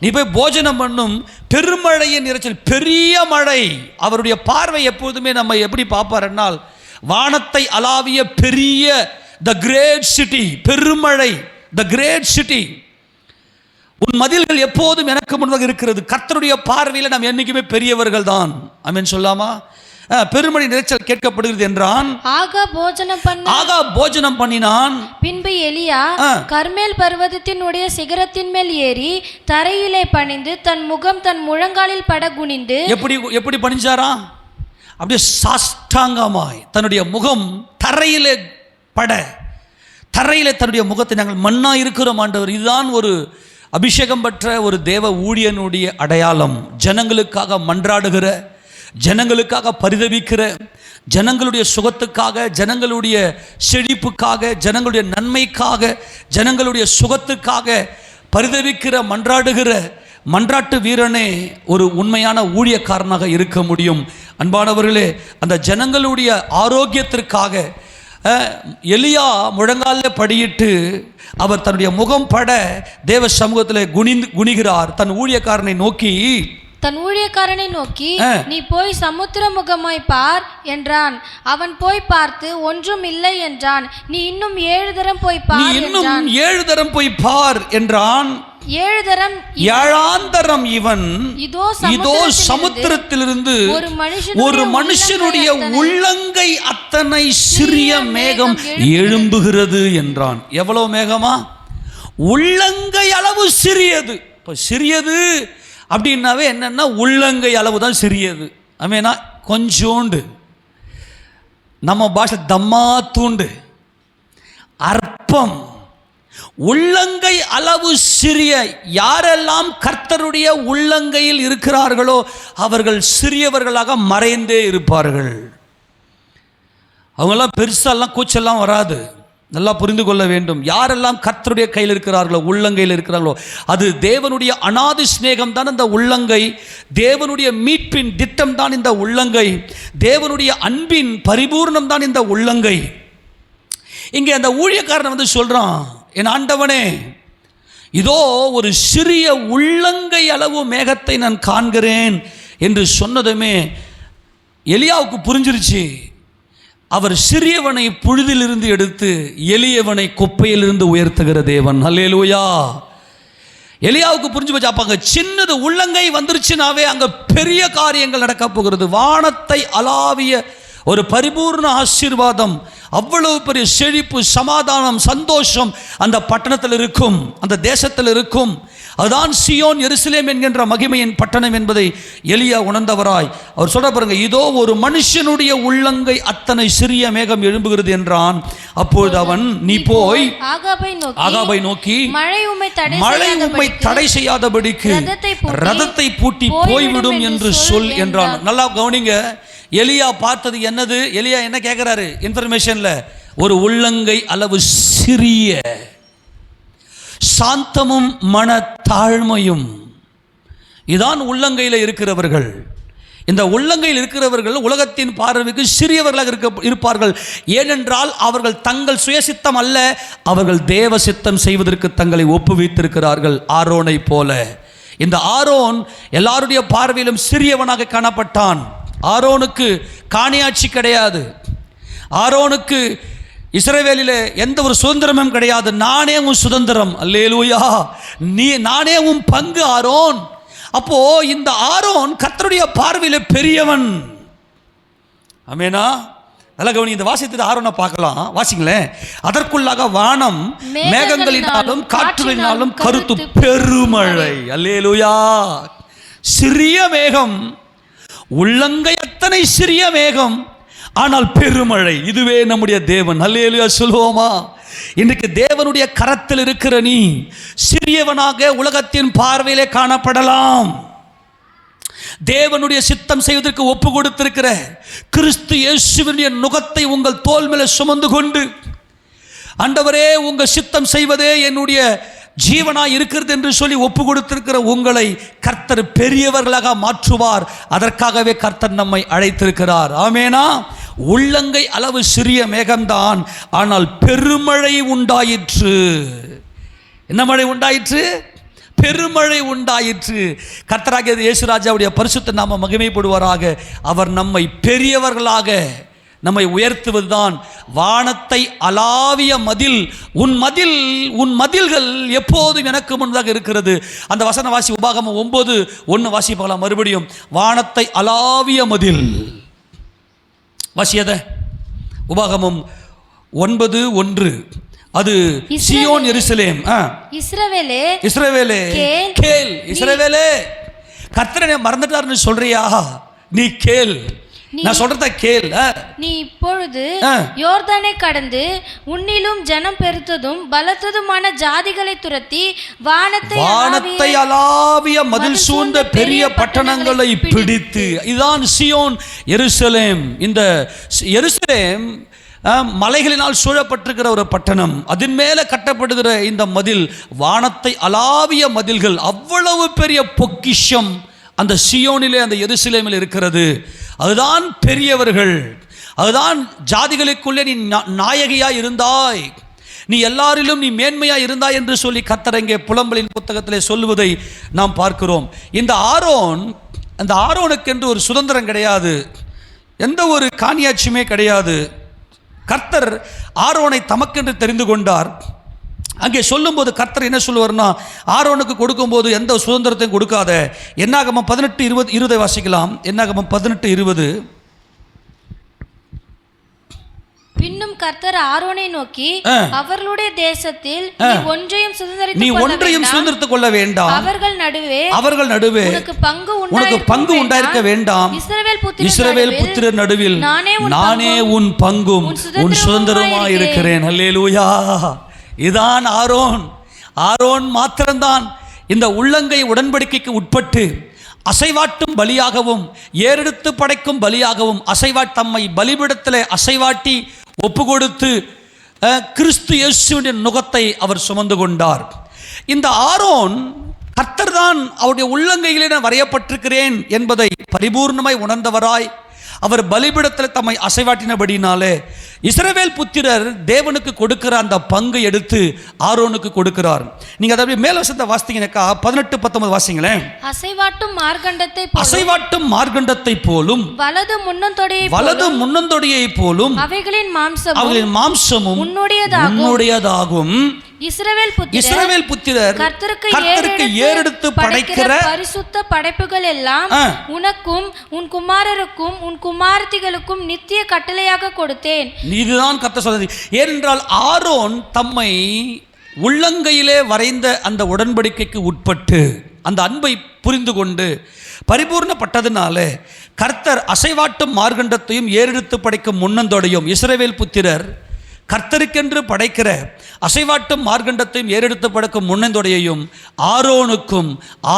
A: நீ போய் போஜனம் பண்ணும், பெருமழையின் இரைச்சல், பெரிய மழை. அவருடைய பார்வை எப்போதுமே நம்ம எப்படி பார்ப்பார் என்னால், வானத்தை அளாவிய பெரிய த கிரேட் சிட்டி, பெருமழை, த கிரேட் சிட்டி. உன் மதில்கள் எப்போதும் எனக்கு முன்பாக இருக்கிறது. கர்த்தருடைய பார்வையில் நாம் என்னைக்குமே பெரியவர்கள் தான். ஆமென் சொல்லாமா? பெருமழை இரைச்சல் கேட்கப்படுகிறது என்றான். ஆகா போஜனம் பண்ணினான்.
B: பின்பு எலியா கர்மேல் பர்வதத்தின் உடைய சிகரத்தின் மேல் ஏறி தரையிலே பணிந்து தன் முகம் தன் முழங்காலில் பட குனிந்து.
A: எப்படி பணிஞ்சாரா? அப்படியே சாஷ்டாங்கமாய் தன்னுடைய முகம் தரையிலே பட, தரையிலே தன்னுடைய முகத்தை நாங்கள் மண்ணா இருக்கிறோம் ஆண்டவர். இதுதான் ஒரு அபிஷேகம் பெற்ற ஒரு தேவ ஊழியனுடைய அடையாளம். ஜனங்களுக்காக மன்றாடுகிற, ஜனங்களுக்காக பரிதவிக்கிற, ஜனங்களுடைய சுகத்துக்காக, ஜனங்களுடைய செழிப்புக்காக, ஜனங்களுடைய நன்மைக்காக, ஜனங்களுடைய சுகத்துக்காக பரிதவிக்கிற, மன்றாடுகிற மன்றாட்டு வீரனே ஒரு உண்மையான ஊழியக்காரனாக இருக்க முடியும். அன்பானவர்களே, அந்த ஜனங்களுடைய ஆரோக்கியத்திற்காக எலியா முழங்காலில் படியிட்டு அவர் தன்னுடைய முகம் பட தேவ சமூகத்தில் குனிகிறார். தன் ஊழியக்காரனை நோக்கி
B: நீ போய் சமுத்திர முகமாய் பார் என்றான். அவன் போய் பார்த்து ஒன்றும் இல்லை என்றான். நீ இன்னும் 7 தரம் போய் பார் என்றான்.
A: 7 தரம் இவன் இதோ சமுத்திரத்திலிருந்து ஒரு மனுஷனுடைய உள்ளங்கை அத்தனை சிறிய மேகம் எழும்புகிறது என்றான். எவ்வளவு மேகமா? உள்ளங்கை அளவு சிறியது. இப்போ சிறியது அப்படின்னாவே என்னன்னா உள்ளங்கை அளவு தான் சிறியது. ஆமேனா, கொஞ்சோண்டு, நம்ம பாஷை தம்மா தூண்டு, அற்பம், உள்ளங்கை அளவு சிறிய. யாரெல்லாம் கர்த்தருடைய உள்ளங்கையில் இருக்கிறார்களோ அவர்கள் சிறியவர்களாக மறைந்தே இருப்பார்கள். அவங்கெல்லாம் பெருசாலாம் கூச்செல்லாம் வராது. நல்லா புரிந்து கொள்ள வேண்டும். யாரெல்லாம் கர்த்தருடைய கையில் இருக்கிறார்களோ, உள்ளங்கையில் இருக்கிறார்களோ, அது தேவனுடைய அநாதி சிநேகம் தான் இந்த உள்ளங்கை. தேவனுடைய மீட்பின் திட்டம் தான் இந்த உள்ளங்கை. தேவனுடைய அன்பின் பரிபூர்ணம் தான் இந்த உள்ளங்கை. இங்கே அந்த ஊழியக்காரன் சொல்றான், என் ஆண்டவனே, இதோ ஒரு சிறிய உள்ளங்கை அளவு மேகத்தை நான் காண்கிறேன் என்று சொன்னதுமே எலியாவுக்கு புரிஞ்சிருச்சு. அவர் சிறியவனை புழுதிலிருந்து எடுத்து எளியவனை குப்பையிலிருந்து உயர்த்துகிற தேவன். அல்லேலூயா. எலியாவுக்கு புரிஞ்சு போச்சு. அப்ப அங்க சின்னது உள்ளங்கை வந்துருச்சுனாவே அங்க பெரிய காரியங்கள் நடக்க போகிறது. வானத்தை அளாவிய ஒரு பரிபூர்ண ஆசீர்வாதம், அவ்வளவு பெரிய செழிப்பு, சமாதானம், சந்தோஷம் அந்த பட்டணத்தில் இருக்கும், அந்த தேசத்தில் இருக்கும். அதுதான் சியோன் எருசலேம் என்கின்ற மகிமையின் பட்டணம் என்பதை எலியா உணர்ந்தவராய் அவர் சொல்ற பாருங்க, இதோ ஒரு மனுஷனுடைய உள்ளங்கை அத்தனை சிறிய மேகம் எழும்புகிறது என்றான். அப்பொழுது அவன், நீ போய் ஆகாபை நோக்கி மழை உம்மை தடை செய்யாதபடிக்கு ரதத்தை பூட்டி போய்விடும் என்று சொல் என்றான். நல்லா கவனிங்க, எலியா பார்த்தது என்னது? எலியா என்ன கேட்கிறாரு இன்ஃபர்மேஷன்ல? ஒரு உள்ளங்கை அளவு சிறிய, சாந்தமும் மன தாழ்மையும். இதான் உள்ளங்கையில் இருக்கிறவர்கள். இந்த உள்ளங்கையில் இருக்கிறவர்கள் உலகத்தின் பார்வைக்கு சிறியவர்களாக இருப்பார்கள். ஏனென்றால் அவர்கள் தங்கள் சுயசித்தம் அல்ல, அவர்கள் தேவ சித்தம் செய்வதற்கு தங்களை ஒப்புவித்திருக்கிறார்கள். ஆரோனை போல. இந்த ஆரோன் எல்லாருடைய பார்வையிலும் சிறியவனாக காணப்பட்டான். ஆரோனுக்கு காணியாட்சி கிடையாது. ஆரோனுக்கு இஸ்ரவேலிலே எந்த ஒரு சுதந்திரமும் கிடையாது. நானே உன் சுதந்திரம். அல்லேலூயா. நானே உன் பங்கு ஆரோன். அப்போ இந்த ஆரோன் கர்த்தருடைய பார்வையிலே பெரியவன். ஆமெனா. நல்லா கவனி, இந்த வாசித்து ஆரோனை பார்க்கலாம். வாசிங்களேன். அதற்குள்ளாக வானம் மேகங்களினாலும் காற்றுகளினாலும் கருத்து பெருமழை. அல்லேலூயா. சிறிய மேகம், உள்ளங்கை அத்தனை சிறிய மேகம், ஆனால் பெருமழை. இதுவே நம்முடைய தேவன். அல்லேலூயா சொல்லுவோமா? இன்றைக்கு தேவனுடைய கரத்தில் இருக்கிற நீ சிறியவனாக உலகத்தின் பார்வையிலே காணப்படலாம். தேவனுடைய சித்தம் செய்வதற்கு ஒப்பு கொடுத்திருக்கிற கிறிஸ்து இயேசுவினுடைய நுகத்தை உங்கள் தோள் மேலே சுமந்து கொண்டு, ஆண்டவரே உங்க சித்தம் செய்வதே என்னுடைய ஜீவனாய் இருக்கிறது என்று சொல்லி ஒப்பு கொடுத்திருக்கிற உங்களை கர்த்தர் பெரியவர்களாக மாற்றுவார். அதற்காகவே கர்த்தர் நம்மை அழைத்திருக்கிறார். ஆமேனா. உள்ளங்கை அளவு சிறிய மேகம்தான், ஆனால் பெருமழை உண்டாயிற்று. என்ன மழை உண்டாயிற்று? பெருமழை உண்டாயிற்று. கர்த்தராகிய இயேசுராஜாவுடைய பரிசுத்த நாம மகிமைப்படுவாராக. அவர் நம்மை பெரியவர்களாக நம்மை உயர்த்துவதுதான். வானத்தை அளாவிய மதில், உன் மதில்கள் எப்போதும் எனக்கு முன்னதாக இருக்கிறது. அந்த வசன வாசி உபாகமம் 9:1 வாசிப்பாலாம் மறுபடியும். வானத்தை அளாவிய மதில். வாசியத உபாகமம் 9:1. அது சியோன் எருசலேம். இஸ்ரவேலே கேள். இஸ்ரவேலே, கர்த்தரை மறந்துட்டாருன்னு சொல்றியா? நீ கேள். நான் சொல்றத கேள்.
B: நீ இப்பொழுது யோர்தானை கடந்து உன்னிலும் ஜனம் பெருத்ததும் பலத்ததுமான ஜாதிகளை துரத்தி வானத்தை
A: அளாவிய மதில் சூழ்ந்த பெரிய பட்டணங்களை பிடித்து. இதுதான் சியோன் எருசலேம். இந்த எருசலேம் மலைகளினால் சூழப்பட்டிருக்கிற ஒரு பட்டணம், அதன் மேலே கட்டப்படுகிற இந்த மதில் வானத்தை அளாவிய மதில்கள், அவ்வளவு பெரிய பொக்கிஷம் அந்த சியோனிலே, அந்த எருசலேமில் இருக்கிறது. அதுதான் பெரியவர்கள், அதுதான் ஜாதிகளுக்குள்ளே நீ நாயகியாய் இருந்தாய், நீ எல்லாரிலும் நீ மேன்மையாக இருந்தாய் என்று சொல்லி கர்த்தர் இங்கே புலம்பலின் புத்தகத்திலே சொல்லுவதை நாம் பார்க்கிறோம். இந்த ஆரோன், அந்த ஆரோனுக்கென்று ஒரு சுதந்திரம் கிடையாது, எந்த ஒரு காணியாட்சியுமே கிடையாது. கர்த்தர் ஆரோனை தமக்கென்று தெரிந்து கொண்டார். அங்கே சொல்லும்போது கர்த்தர் என்ன சொல்லுவார்னா, ஆரோனுக்கு கொடுக்கும்போது எந்த சுதந்திரத்தையும் கொடுக்காத. என்னாகமம் 18:20 வாசிக்கலாம். என்னாகமம் 18:20.
B: பின்னும் கர்த்தர் ஆரோனை நோக்கி, அவர்களுடைய தேசத்தில் நீ ஒன்றையும்
A: சுதந்திரித்துக் கொள்ள வேண்டாம், அவர்கள் நடுவே உனக்கு பங்கு உண்டாயிருக்க வேண்டாம். இஸ்ரவேல் புத்திரர் நடுவில் நானே உன் பங்கும் உன் சுதந்திரமாய் இருக்கிறேன். அல்லேலூயா. இதான் ஆரோன். ஆரோன் மாத்திரம்தான் இந்த உள்ளங்கை உடன்படிக்கைக்கு உட்பட்டு அசைவாட்டும் பலியாகவும் ஏறெடுத்து படைக்கும் பலியாகவும் தம்மை பலிபீடத்தில் அசைவாட்டி ஒப்பு கொடுத்து கிறிஸ்து இயேசுவின் நுகத்தை அவர் சுமந்து கொண்டார். இந்த ஆரோன் கர்த்தர் தான் அவருடைய உள்ளங்கையிலே வரையப்பட்டிருக்கிறேன் என்பதை பரிபூர்ணமாய் உணர்ந்தவராய் அவர் பலிபீடத்தில் தம்மை அசைவாட்டினபடினாலே இஸ்ரவேல் புத்திரர் தேவனுக்கு கொடுக்கிற அந்த பங்கை எடுத்து ஆரோனுக்கு கொடுக்கிறார். நீங்க அதை மேல வசனத்தை வாசித்தீங்கன்னாக்கா 18-19 வாசிங்களேன். அசைவாட்டும் மார்க்கண்டத்தை போலும் வலது முன்னந்தொடையை போலும் அவைகளின் மாம்சமும் உன்னுடையதாகும். இஸ்ரவேல் புத்திரர் கர்த்தருக்கு ஏறெடுத்து படைக்கிற
B: பரிசுத்த படைப்புகள் எல்லாம் உனக்கும் உன் குமாரருக்கும் உன் குமாரத்திகளுக்கும் நித்திய கட்டளையாக கொடுத்தேன்.
A: இதுதான் கர்த்தர் சொல்றது. ஏனென்றால் ஆரோன் தம்மை உள்ளங்கையிலே வரைந்த அந்த உடன்படிக்கைக்கு உட்பட்டு அந்த அன்பை புரிந்து கொண்டு பரிபூர்ணப்பட்டதுனால கர்த்தர் அசைவாட்டும் மார்க்கண்டத்தையும் ஏறெடுத்து படைக்கும் முன்னந்தோடையும் இஸ்ரவேல் புத்திரர் கர்த்தருக்கென்று படைக்கிற அசைவாட்டும் மார்க்கண்டத்தையும் ஏறெடுத்து படைக்கும் முன்னந்தோடையையும் ஆரோனுக்கும்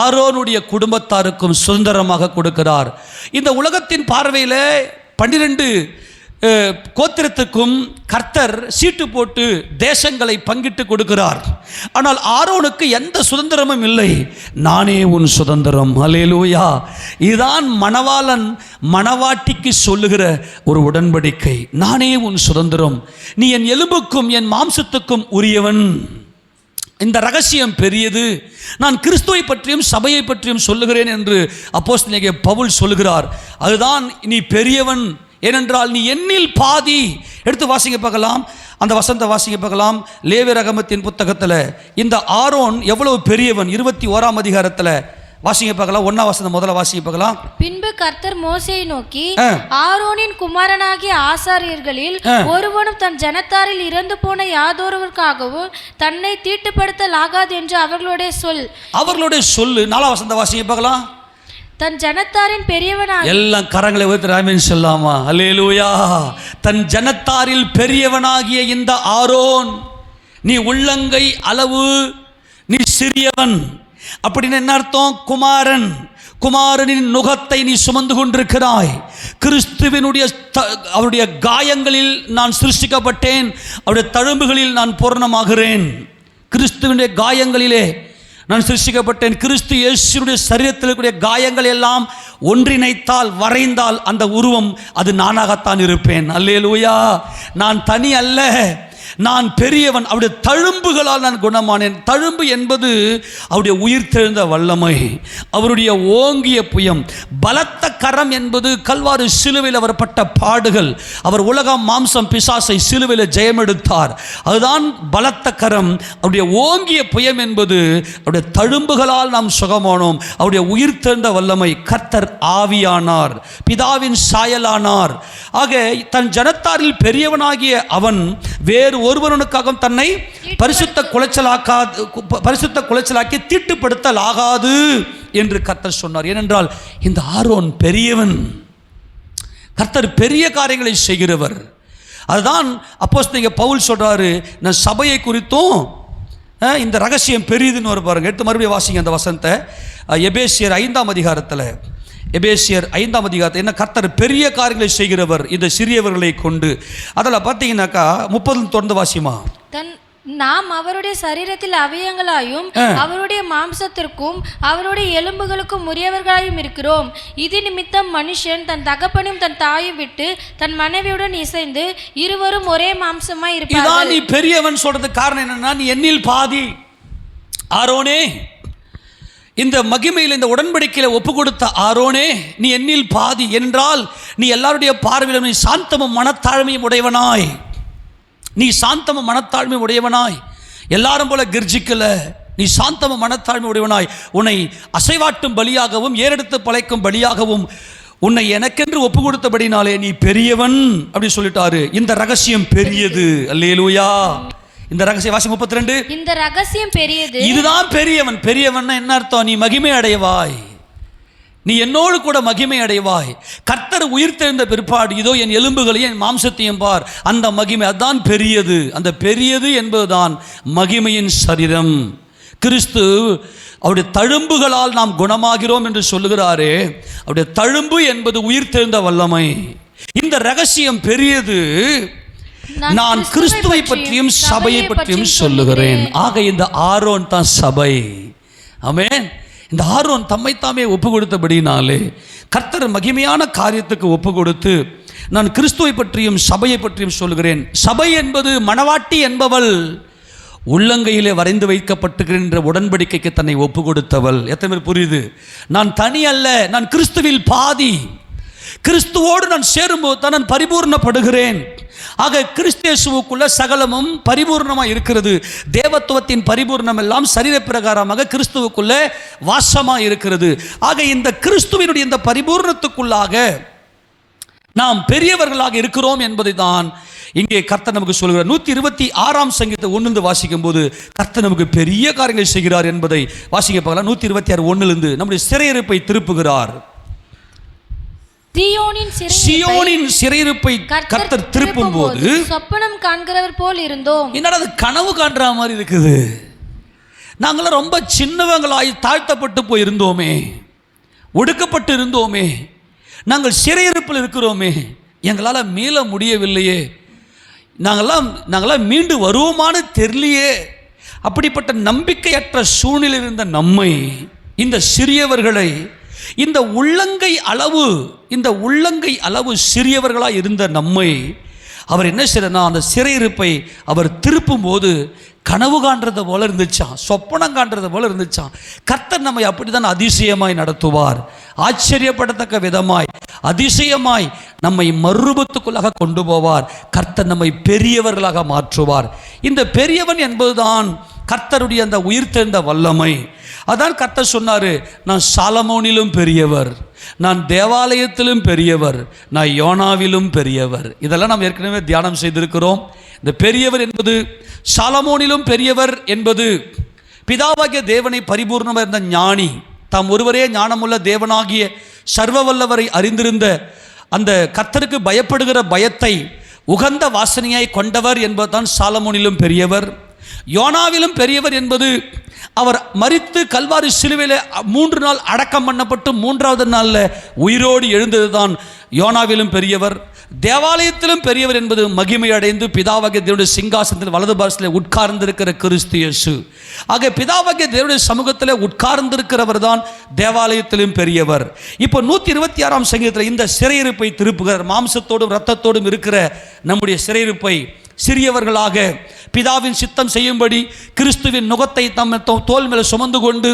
A: ஆரோனுடைய குடும்பத்தாருக்கும் சுதந்திரமாக கொடுக்கிறார். இந்த உலகத்தின் பார்வையில் 12 கோத்திரத்துக்கும் கர்த்தர் சீட்டு போட்டு தேசங்களை பங்கிட்டு கொடுக்கிறார். ஆனால் ஆரோனுக்கு எந்த சுதந்திரமும் இல்லை. நானே உன் சுதந்திரம். அல்லேலூயா. இதுதான் மணவாளன் மணவாட்டிக்கு சொல்லுகிற ஒரு உடன்படிக்கை. நானே உன் சுதந்திரம், நீ என் எலும்புக்கும் என் மாம்சத்துக்கும் உரியவன். இந்த ரகசியம் பெரியது. நான் கிறிஸ்துவை பற்றியும் சபையை பற்றியும் சொல்லுகிறேன் என்று அப்போஸ்தலனாகிய பவுல் சொல்லுகிறார். அதுதான் நீ பெரியவன், ஏனென்றால் நீ எண்ணில் பாதி. எடுத்து வாசிங்க பார்க்கலாம், அந்த வசந்த வாசிங்க பார்க்கலாம். லேவியராகமத்தின் புத்தகத்தில் இந்த ஆரோன் எவ்வளவு பெரியவன் 21ஆம் அதிகாரத்தில் வாசிங்க பார்க்கலாம். 1ஆம் வசனம் முதல்ல வாசிங்க பார்க்கலாம்.
B: பின்பு கர்த்தர் மோசேயை நோக்கி, ஆரோனின் குமாரனாகிய ஆசாரியர்களில் ஒருவனும் தன் ஜனத்தாரில் இறந்து போன யாதொருவருக்காகவும் தன்னை தீட்டுப்படுத்தலாகாது என்று அவர்களுடைய சொல்லு. 4ஆம் வசந்த வாசிங்க பார்க்கலாம். தன் ஜனத்தாரின் பெரியவனாக,
A: எல்லாம் கரங்களை உயர்த்தி ஆமென் சொல்லாமா? அல்லேலூயா. தன் ஜனத்தாரில் பெரியவனாகிய இந்த ஆரோன், நீ உள்ளங்கை அளவு நீ சிறியவன். அப்படின்னு என்ன அர்த்தம்? குமாரனின் நுகத்தை நீ சுமந்து கொண்டிருக்கிறாய். கிறிஸ்துவினுடைய அவருடைய காயங்களில் நான் சிருஷ்டிக்கப்பட்டேன், அவருடைய தழும்புகளில் நான் பூரணமாகிறேன். கிறிஸ்துவினுடைய காயங்களிலே நான் சிருஷ்டிக்கப்பட்டேன். கிறிஸ்து இயேசுவுடைய சரீரத்தில் இருக்கக்கூடிய காயங்கள் எல்லாம் ஒன்றிணைத்தால் வரைந்தால் அந்த உருவம் அது நானாகத்தான் இருப்பேன். அல்லேலூயா. நான் தனி அல்ல, நான் பெரியவன். அவருடைய தழும்புகளால் நான் குணமானேன். தழும்பு என்பது அவருடைய உயிர்த்தெழுந்த வல்லமை, அவருடைய ஓங்கிய புயம். பலத்த கரம் என்பது கல்வாரி சிலுவையில் அவர் பட்ட பாடுகள். அவர் உலகம் மாம்சம் பிசாசை சிலுவையில் ஜெயமெடுத்தார். அதுதான் பலத்த கரம். அவருடைய ஓங்கிய புயம் என்பது அவருடைய தழும்புகளால் நாம் சுகமானோம். அவருடைய உயிர்த்தெழுந்த வல்லமை. கர்த்தர் ஆவியானார், பிதாவின் சாயலானார். ஆக தன் ஜனத்தாரில் பெரியவனாகிய அவன் வேறு ஒருவனுக்காக தன்னை பரிசுத்த குலைச்சலாக்கி தீட்டுப்படுத்தலாகாது என்று கர்த்தர் சொன்னார். ஏனென்றால் இந்த ஆரோன் பெரியவன், கர்த்தர் பெரிய காரியங்களை செய்கிறவர். அதுதான் அப்போஸ்தலனாகிய பவுல் சொல்றாரு. நான் சபையை குறித்தும் இந்த ரகசியம் பெரியதுன்னு ஒரு பாருங்க. எடுத்து மறுபடியும் வாசிங்க அந்த வசனத்தை. எபேசியர் 5ஆம் அதிகாரத்தில், எபேசியர் 5ஆம் அதிகாரத்தை, என்ன கர்த்தர் பெரிய காரியங்களை செய்கிறவர் இந்த சிறியவர்களை கொண்டு. அதில் பார்த்தீங்கன்னாக்கா 30 தொடர்ந்து வாசிமா.
B: நாம் அவருடைய சரீரத்தில் அவயங்களாயும் அவருடைய மாம்சத்திற்கும் அவருடைய எலும்புகளுக்கும் உரியவர்களாயும் இருக்கிறோம். இது நிமித்தம் மனுஷன் தன் தகப்பனையும் தன் தாயை விட்டு தன் மனைவியுடன் இசைந்து இருவரும் ஒரே மாம்சமாய் இருப்பார்கள்.
A: நீ பெரியவன் சொல்றதுக்கு காரணம் என்னன்னா, நீ என்னில் பாதி. ஆரோனே, இந்த மகிமையில் இந்த உடன்படிக்கையில் ஒப்பு கொடுத்த ஆரோனே, நீ என்னில் பாதி என்றால் நீ எல்லாருடைய பார்வையிலும் நீ சாந்தமும் மனத்தாழ்மையும் உடையவனாய், நீ சாந்தமும் மனத்தாழ்மை உடையவனாய், எல்லாரும் போல கிர்ஜிக்கல, நீ சாந்தமும் மனத்தாழ்மை உடையவனாய், உன்னை அசைவாட்டும் பலியாகவும் ஏறெடுத்து பழைக்கும் பலியாகவும் உன்னை எனக்கென்று ஒப்பு கொடுத்தபடினாலே நீ பெரியவன் அப்படி சொல்லிட்டாரு. இந்த ரகசியம் பெரியது. அல்லேலூயா. இந்த ரகசியம் வாசி 32.
B: இந்த ரகசியம் பெரியது.
A: இதுதான் பெரியவன். பெரியவன் என்ன அர்த்தம்? நீ மகிமை அடைவாய், நீ என்னோடு கூட மகிமை அடைவாய். கர்த்தர் உயிர்த்தெழுந்த பிற்பாடு இதோ என் எலும்புகளையும் என் மாம்சத்தையும் பார், அந்த மகிமை, அதுதான் பெரியது. அந்த பெரியது என்பதுதான் மகிமையின் சரீரம். கிறிஸ்து அவருடைய தழும்புகளால் நாம் குணமாகிறோம் என்று சொல்லுகிறாரே, அவருடைய தழும்பு என்பது உயிர்த்தெழுந்த வல்லமை. இந்த ரகசியம் பெரியது. நான் கிறிஸ்துவை பற்றியும் சபையை பற்றியும் சொல்லுகிறேன். ஆக இந்த ஆரோன் தான் சபை. ஆமென். இந்த ஆரோன் தம்மைத்தாமே ஒப்பு கொடுத்தபடினாலே கர்த்தர் மகிமையான காரியத்துக்கு ஒப்பு கொடுத்து, நான் கிறிஸ்துவை பற்றியும் சபையை பற்றியும் சொல்லுகிறேன். சபை என்பது மணவாட்டி என்பவள் உள்ளங்கையிலே வரைந்து வைக்கப்பட்டுகின்ற உடன்படிக்கைக்கு தன்னை ஒப்பு கொடுத்தவள். எத்தனை பேர் புரியுது? நான் தனி அல்ல, நான் கிறிஸ்துவில் பாதி. கிறிஸ்துவோடு நான் சேரும்போது தான் நான் பரிபூர்ணப்படுகிறேன். ஆக கிறிஸ்தேசுவுக்குள்ள சகலமும் பரிபூர்ணமாக இருக்கிறது. தேவத்துவத்தின் பரிபூர்ணம் எல்லாம் சரீர பிரகாரமாக கிறிஸ்துவுக்குள்ள வாசமாக இருக்கிறது. ஆக இந்த கிறிஸ்துவினுடைய இந்த பரிபூர்ணத்துக்குள்ளாக நாம் பெரியவர்களாக இருக்கிறோம் என்பதை தான் இங்கே கர்த்தர் நமக்கு சொல்கிறார். 126ஆம் சங்கீதத்தை 1 வாசிக்கும் போது கர்த்தர் நமக்கு பெரிய காரியங்களை செய்கிறார் என்பதை வாசிக்க பார்க்கலாம். 126:1 நம்முடைய சிறையிருப்பை திருப்புகிறார். சீயோனின் சிறையிருப்பை கர்த்தர் திருப்பும் போது
B: சொப்பனம் காண்கிறவர் போல் இருந்தோம்.
A: என்னடா அது கனவு காண்ற மாதிரி இருக்குது. நாங்களாம் ரொம்ப சின்னவங்களாய் தாழ்த்தப்பட்டு போயிருந்தோமே, ஒடுக்கப்பட்டு இருந்தோமே, நாங்கள் சிறையிருப்பில் இருக்கிறோமே, எங்களால் மீள முடியவில்லையே, நாங்களாம் மீண்டு வருவோமான்னு தெரியலையே. அப்படிப்பட்ட நம்பிக்கையற்ற சூழ்நிலை இருந்த நம்மை, இந்த சிறியவர்களை, இந்த உள்ளங்கை அளவு சிறியவர்களாக இருந்த நம்மை அவர் என்ன செய்யறனா, அந்த சிறையிருப்பை அவர் திருப்பும் போது கனவு காண்றது போல இருந்துச்சான், சொப்பனம் காண்றது போல இருந்துச்சான். கர்த்தர் நம்மை அப்படித்தான் அதிசயமாய் நடத்துவார். ஆச்சரியப்படத்தக்க விதமாய் அதிசயமாய் நம்மை மறுரூபத்துக்குள்ளாக கொண்டு போவார். கர்த்தர் நம்மை பெரியவர்களாக மாற்றுவார். இந்த பெரியவன் என்பதுதான் கர்த்தருடைய அந்த உயிர்த்தெழுந்த வல்லமை. அதான் கர்த்தர் சொன்னாரு, நான் சாலமோனிலும் பெரியவர், நான் தேவாலயத்திலும் பெரியவர், நான் யோனாவிலும் பெரியவர். இதெல்லாம் நாம் ஏற்கனவே தியானம் செய்திருக்கிறோம். இந்த பெரியவர் என்பது, சாலமோனிலும் பெரியவர் என்பது பிதாவாகிய தேவனை பரிபூர்ணமாக இருந்த ஞானி, தாம் ஒருவரே ஞானமுள்ள தேவனாகிய சர்வ வல்லவரை அறிந்திருந்த அந்த கர்த்தருக்கு பயப்படுகிற பயத்தை உகந்த வாசனையாய் கொண்டவர் என்பதுதான் சாலமோனிலும் பெரியவர். யோனாவிலும் பெரியவர் என்பது அவர் மரித்து கல்வாரி சிலுவையில் 3 நாள் அடக்கம் பண்ணப்பட்டு 3ஆவது நாளில் உயிரோடு எழுந்தது தான் யோனாவிலும் பெரியவர். தேவாலயத்திலும் பெரியவர் என்பது மகிமை அடைந்து பிதாவாகிய தேவனுடைய சிங்காசனத்தில் வலது பாரசத்தில் உட்கார்ந்திருக்கிற கிறிஸ்து இயேசு. ஆக பிதாவாகிய தேவனுடைய சமூகத்தில் உட்கார்ந்திருக்கிறவர் தான் தேவாலயத்திலும் பெரியவர். இப்போ 126ஆம் சங்கீதத்தில் இந்த சிறையிருப்பை திருப்புகிறார். மாம்சத்தோடும் இரத்தத்தோடும் இருக்கிற நம்முடைய சிறையிருப்பை சிறியவர்களாக பிதாவின் சித்தம் செய்யும்படி கிறிஸ்துவின் நுகத்தை தம் தோல் மேலே சுமந்து கொண்டு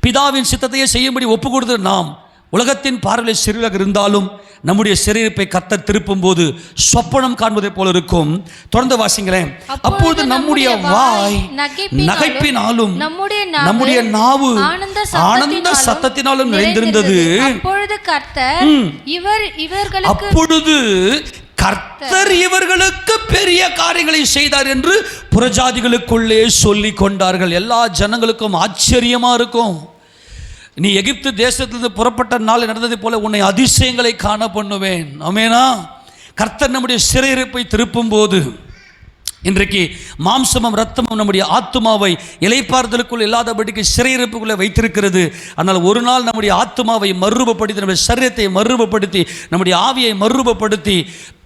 A: பிதாவின் சித்தத்தையே செய்யும்படி ஒப்பு கொடுத்து நாம் உலகத்தின் பார்வையில் சிறியவராக இருந்தாலும் நம்முடைய சிறையிருப்பை கர்த்தர் திருப்பும் போது சொப்பனம் காண்பதை போல இருக்கும். தொடர்ந்து வாசிங்களேன். அப்பொழுது நம்முடைய வாய் நகைப்பினாலும் நம்முடைய நாவு ஆனந்த சத்தத்தினாலும் நிறைந்திருந்தது.
B: அப்பொழுது
A: கர்த்தர் இவர்களுக்கு பெரிய காரியங்களை செய்தார் என்று புறஜாதிகளுக்குள்ளே சொல்லிக் கொண்டார்கள். எல்லா ஜனங்களுக்கும் ஆச்சரியமா இருக்கும். நீ எகிப்து தேசத்திலிருந்து புறப்பட்ட நாள் நடந்ததை போல உன்னை அதிசயங்களை காண பண்ணுவேன். ஆமெனா. கர்த்தர் நம்முடைய சிறையிருப்பை திருப்பும் போது இன்றைக்கு மாம்சமும் இரத்தமும் நம்முடைய ஆத்துமாவை இளைப்பாறுதலுக்குள் இல்லாதபடிக்கு சிறையிருப்புக்குள்ளே வைத்திருக்கிறது. ஆனால் ஒரு நாள் நம்முடைய ஆத்துமாவை மறுரூபப்படுத்தி, நம்முடைய சரீரத்தை மறுரூபப்படுத்தி, நம்முடைய ஆவியை மறுரூபப்படுத்தி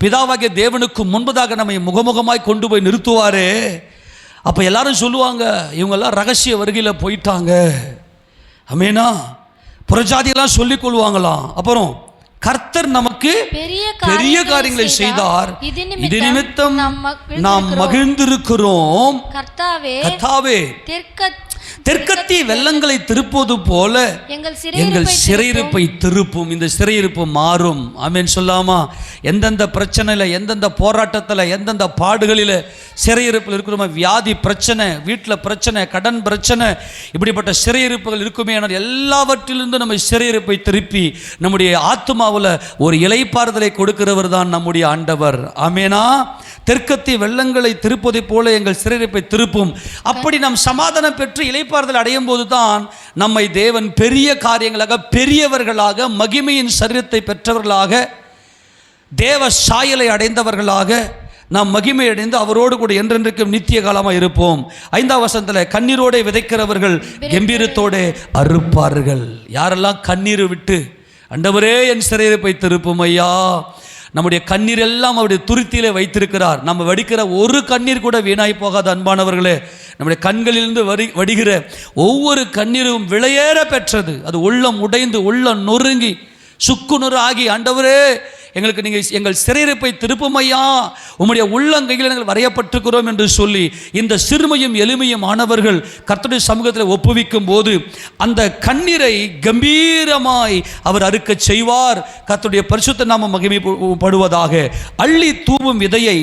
A: பிதாவாகிய தேவனுக்கு முன்பதாக நம்மை முகமுகமாய் கொண்டு போய் நிறுத்துவாரே. அப்போ எல்லாரும் சொல்லுவாங்க, இவங்கெல்லாம் ரகசிய வருகையில் போயிட்டாங்க. ஆமெனா. புறஜாதியெல்லாம் சொல்லிக் கொள்வாங்களாம். அப்புறம் கர்த்தர் நமக்கு பெரிய காரியங்களை செய்தார், இது நிமித்தம் நாம் மகிழ்ந்திருக்கிறோம். கர்த்தாவே தெற்கத்தி வெள்ளங்களை திருப்பது போல எங்கள் சிறையிருப்பை திருப்பும். இந்த சிறையிருப்பு மாறும். ஆமென் சொல்லாமா? எந்தெந்த பிரச்சனையில், எந்தெந்த போராட்டத்தில், எந்தெந்த பாடுகளில் சிறையிருப்பில் இருக்கிறோமோ, வியாதி பிரச்சனை, வீட்டில் பிரச்சனை, கடன் பிரச்சனை, இப்படிப்பட்ட சிறையிருப்புகள் இருக்குமே, ஆனால் எல்லாவற்றிலிருந்து நம்ம சிறையிருப்பை திருப்பி நம்முடைய ஆத்துமாவில் ஒரு இளைப்பாறுதலை கொடுக்கிறவர் தான் நம்முடைய ஆண்டவர். ஆமெனா. தெற்கத்தி வெள்ளங்களை திருப்பதை போல எங்கள் சிறையிருப்பை திருப்பும். அப்படி நாம் சமாதானம் பெற்று இளைப்பாறுதல் அடையும் போது தான் நம்மை தேவன் பெரிய காரியங்களாக, பெரியவர்களாக, மகிமையின் சரீரத்தை பெற்றவர்களாக, தேவ சாயலை அடைந்தவர்களாக நாம் மகிமை அடைந்து அவரோடு கூட என்றென்றைக்கும் நித்திய காலமாக இருப்போம். 5ஆம் வசனத்தில் கண்ணீரோடு விதைக்கிறவர்கள் கம்பீரத்தோடு அறுப்பார்கள். யாரெல்லாம் கண்ணீர் விட்டு ஆண்டவரே என் சிறையிருப்பை திருப்பும் ஐயா, நம்முடைய கண்ணீர் எல்லாம் அவருடைய துருத்தியிலே வைத்திருக்கிறார். நம்ம வடிக்கிற ஒரு கண்ணீர் கூட வீணாய் போகாத அன்பானவர்களே. நம்முடைய கண்களிலிருந்து வடிகிற ஒவ்வொரு கண்ணீரும் விலையேற பெற்றது. அது உள்ளம் உடைந்து, உள்ளம் நொறுங்கி, சுக்குநுறு ஆகி, ஆண்டவரே எங்களுக்கு நீங்கள் எங்கள் சிறையிருப்பை திருப்புமையா, உம்முடைய உள்ளங்கையில் நாங்கள் வரையப்பட்டிருக்கிறோம் என்று சொல்லி இந்த சிறுமையும் எளிமையும் ஆனவர்கள் கர்த்தருடைய சமூகத்தில் ஒப்புவிக்கும் போது அந்த கண்ணீரை கம்பீரமாய் அவர் அறுக்க செய்வார். கர்த்தருடைய பரிசுத்த நாமம் மகிமைப்படுவதாக. அள்ளி தூவும் விதையை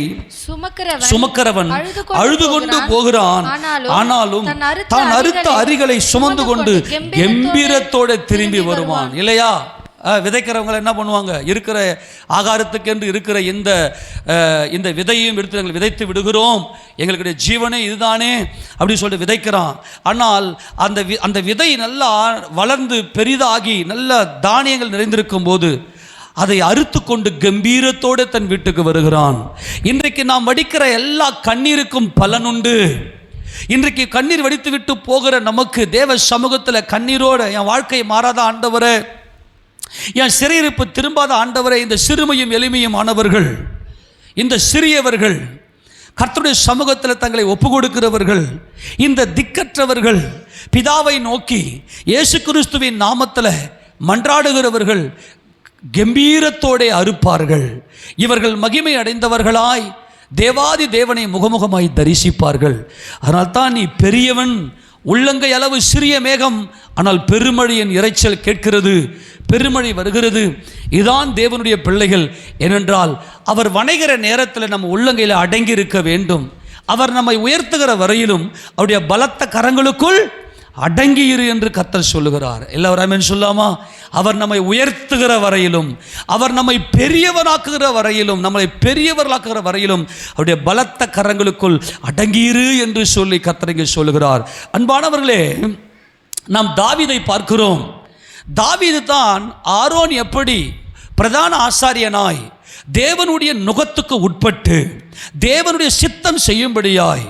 A: சுமக்கிறவன் அழுது கொண்டு போகிறான், ஆனாலும் தான் அறுத்த அரிகளை சுமந்து கொண்டு கம்பீரத்தோடு திரும்பி வருவான். இல்லையா? விதைக்கிறவங்க என்ன பண்ணுவாங்க? இருக்கிற ஆகாரத்துக்கு என்று இருக்கிற இந்த விதையும் எடுத்து நாங்கள் விதைத்து விடுகிறோம், எங்களுடைய ஜீவனே இதுதானே அப்படின்னு சொல்லிட்டு விதைக்கிறான். ஆனால் அந்த விதை நல்லா வளர்ந்து பெரிதாகி நல்ல தானியங்கள் நிறைந்திருக்கும் போது அதை அறுத்து கொண்டு கம்பீரத்தோடு தன் வீட்டுக்கு வருகிறான். இன்றைக்கு நாம் வடிக்கிற எல்லா கண்ணீருக்கும் பலனுண்டு. இன்றைக்கு கண்ணீர் வடித்து விட்டு போகிற நமக்கு தேவ சமூகத்தில் கண்ணீரோடு, என் வாழ்க்கை மாறாத ஆண்டவரே, என் சிறையிருப்பு திரும்பாத ஆண்டவரை, இந்த சிறுமையும் எளிமையும் ஆனவர்கள், இந்த சிறியவர்கள், கர்த்தருடைய சமூகத்தில் தங்களை ஒப்பு கொடுக்கிறவர்கள், இந்த திக்கற்றவர்கள் பிதாவை நோக்கி இயேசு கிறிஸ்துவின் நாமத்தில் மன்றாடுகிறவர்கள் கம்பீரத்தோடே அறுப்பார்கள். இவர்கள் மகிமை அடைந்தவர்களாய் தேவாதி தேவனை முகமுகமாய் தரிசிப்பார்கள். அதனால் தான் நீ பெரியவன், உள்ளங்கை அளவு சிறிய மேகம், ஆனால் பெருமழையின் இரைச்சல் கேட்கிறது, பெருமழை வருகிறது. இதுதான் தேவனுடைய பிள்ளைகள். ஏனென்றால் அவர் வணைகிற நேரத்தில் நம்ம உள்ளங்கையில் அடங்கி இருக்க வேண்டும். அவர் நம்மை உயர்த்துகிற வரையிலும் அவருடைய பலத்த கரங்களுக்குள் அடங்கியிரு என்று கர்த்தர் சொல்லுகிறார். எல்லாரும் ஆமென் சொல்லாமா? அவர் நம்மை உயர்த்துகிற வரையிலும், அவர் நம்மை பெரியவனாக்குகிற வரையிலும், நம்மை பெரியவர்களாக்குகிற வரையிலும் அவருடைய பலத்த கரங்களுக்குள் அடங்கியிரு என்று சொல்லி கர்த்தர் இங்கே சொல்லுகிறார். அன்பானவர்களே, நாம் தாவீதை பார்க்கிறோம். தாவீது தான் ஆரோன் எப்படி பிரதான ஆசாரியனாய் தேவனுடைய நுகத்துக்கு உட்பட்டு தேவனுடைய சித்தம் செய்யும்படியாய்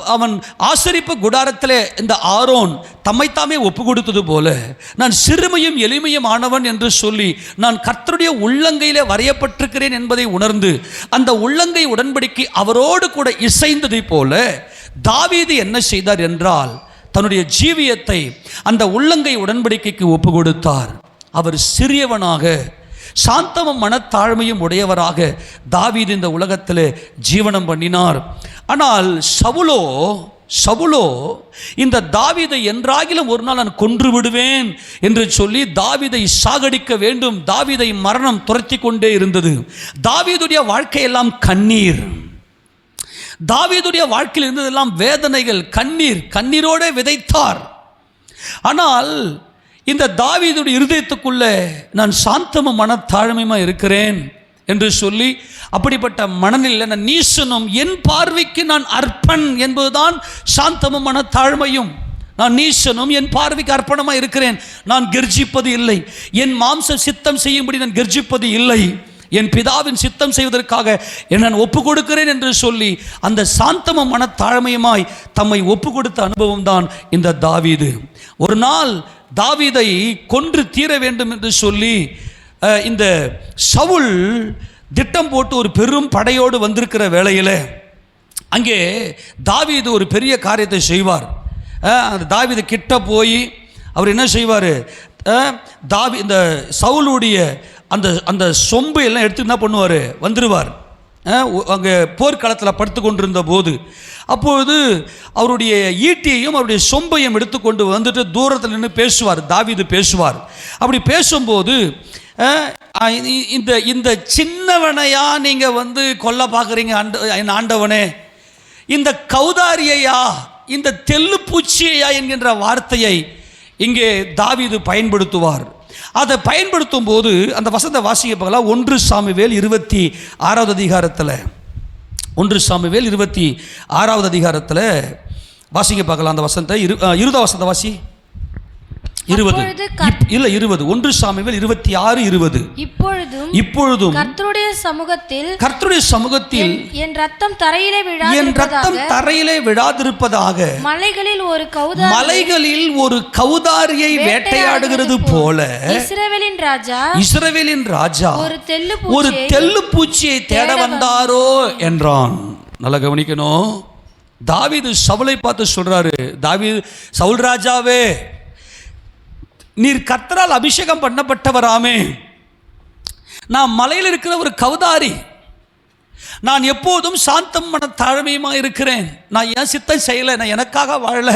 A: அவன் ஆசரிப்பு குடாரத்திலே இந்த ஆரோன் தம்மைத்தாமே ஒப்பு கொடுத்தது போல, நான் சிறுமையும் எளிமையும் ஆனவன் என்று சொல்லி நான் கர்த்தருடைய உள்ளங்கையிலே வரையப்பட்டிருக்கிறேன் என்பதை உணர்ந்து அந்த உள்ளங்கை உடன்படிக்கை அவரோடு கூட இசைந்ததை போல தாவீது என்ன செய்தார் என்றால் தன்னுடைய ஜீவியத்தை அந்த உள்ளங்கை உடன்படிக்கைக்கு ஒப்பு கொடுத்தார். அவர் சிறியவனாக, சாந்தமும் மனத்தாழ்மையும் உடையவராக தாவீது இந்த உலகத்தில் ஜீவனம் பண்ணினார். ஆனால் சவுலோ இந்த தாவீதை என்றாகிலும் ஒரு நாள் நான் கொன்று விடுவேன் என்று சொல்லி தாவீதை சாகடிக்க வேண்டும். தாவீதை மரணம் துரத்தி கொண்டே இருந்தது. தாவீதுடைய வாழ்க்கையெல்லாம் கண்ணீர், தாவீதுடைய வாழ்க்கையில் இருந்ததெல்லாம் வேதனைகள், கண்ணீரோடு விதைத்தார். ஆனால் இந்த தாவீதுடைய இருதயத்துக்குள்ளே நான் சாந்தமும் மனத்தாழ்மையுமா இருக்கிறேன் என்று சொல்லி அப்படிப்பட்ட மனநிலை, நான் நீசனும் என் பார்வைக்கு நான் அர்ப்பன் என்பதுதான் சாந்தமும் மனத்தாழ்மையும். நான் நீசனும் என் பார்வைக்கு அர்ப்பணமாக இருக்கிறேன், நான் கர்ஜிப்பது இல்லை, என் மாம்ச சித்தம் செய்யும்படி நான் கர்ஜிப்பது இல்லை என் பிதாவின் சித்தம் செய்வதற்காக நான் ஒப்பு கொடுக்கிறேன் என்று சொல்லி அந்த சாந்தமும் மனத்தாழ்மையுமாய் தம்மை ஒப்பு கொடுத்த அனுபவம் தான் இந்த தாவீது. ஒரு நாள் தாவீதை கொன்று தீர வேண்டும் என்று சொல்லி இந்த சவுல் திட்டம் போட்டு ஒரு பெரும் படையோடு வந்திருக்கிற வேளையில் அங்கே தாவீது ஒரு பெரிய காரியத்தை செய்வார். அந்த தாவீது கிட்ட போய் அவர் என்ன செய்வார், இந்த சவுலுடைய அந்த அந்த சொம்பு எல்லாம் எடுத்து என்ன பண்ணுவார், வந்துடுவார். அங்கே போர்க்களத்தில் படுத்து கொண்டிருந்த போது அப்பொழுது அவருடைய ஈட்டியையும் அவருடைய சொம்பையும் எடுத்துக்கொண்டு வந்துட்டு தூரத்தில் நின்று பேசுவார். தாவீது பேசுவார். அப்படி பேசும்போது இந்த சின்னவனையா நீங்கள் வந்து கொல்ல பார்க்குறீங்க என் ஆண்டவனே, இந்த கௌதாரியையா, இந்த தெல்லு பூச்சியையா என்கின்ற வார்த்தையை இங்கே தாவீது பயன்படுத்துவார். அதை பயன்படுத்தும் போது அந்த வசந்த வாசிக்க பார்க்கலாம். 1 சாமுவேல் 26வது அதிகாரத்தில் 1 சாமுவேல் 26வது அதிகாரத்தில் வாசிக்க பார்க்கலாம். அந்த வசனத்தை 20 வசந்த வாசி 20 இல்ல 20 1 சாமுவேல் 26:20 இப்பொழுதும் கர்த்தருடைய சமூகத்தில்
B: என் ரத்தம் தரையிலே விழாதிருப்பதாக
A: மலைகளில் ஒரு கௌதாரியை வேட்டையாடுகிறது போல இஸ்ரவேலின் ராஜா ஒரு தெல்லு பூச்சியை தேட வந்தாரோ என்றான். நல்லா கவனிக்கணும். தாவீது சவுலை பார்த்து சொல்றாரு, சவுல் ராஜாவே, நீர் கர்த்தரால் அபிஷேகம் பண்ணப்பட்டவராமே, நான் மலையில் இருக்கிற ஒரு கௌதாரி, நான் எப்போதும் சாந்தம் மன தாழ்மையுமாக இருக்கிறேன். நான் என் சித்தம் செய்யலை, நான் எனக்காக வாழல,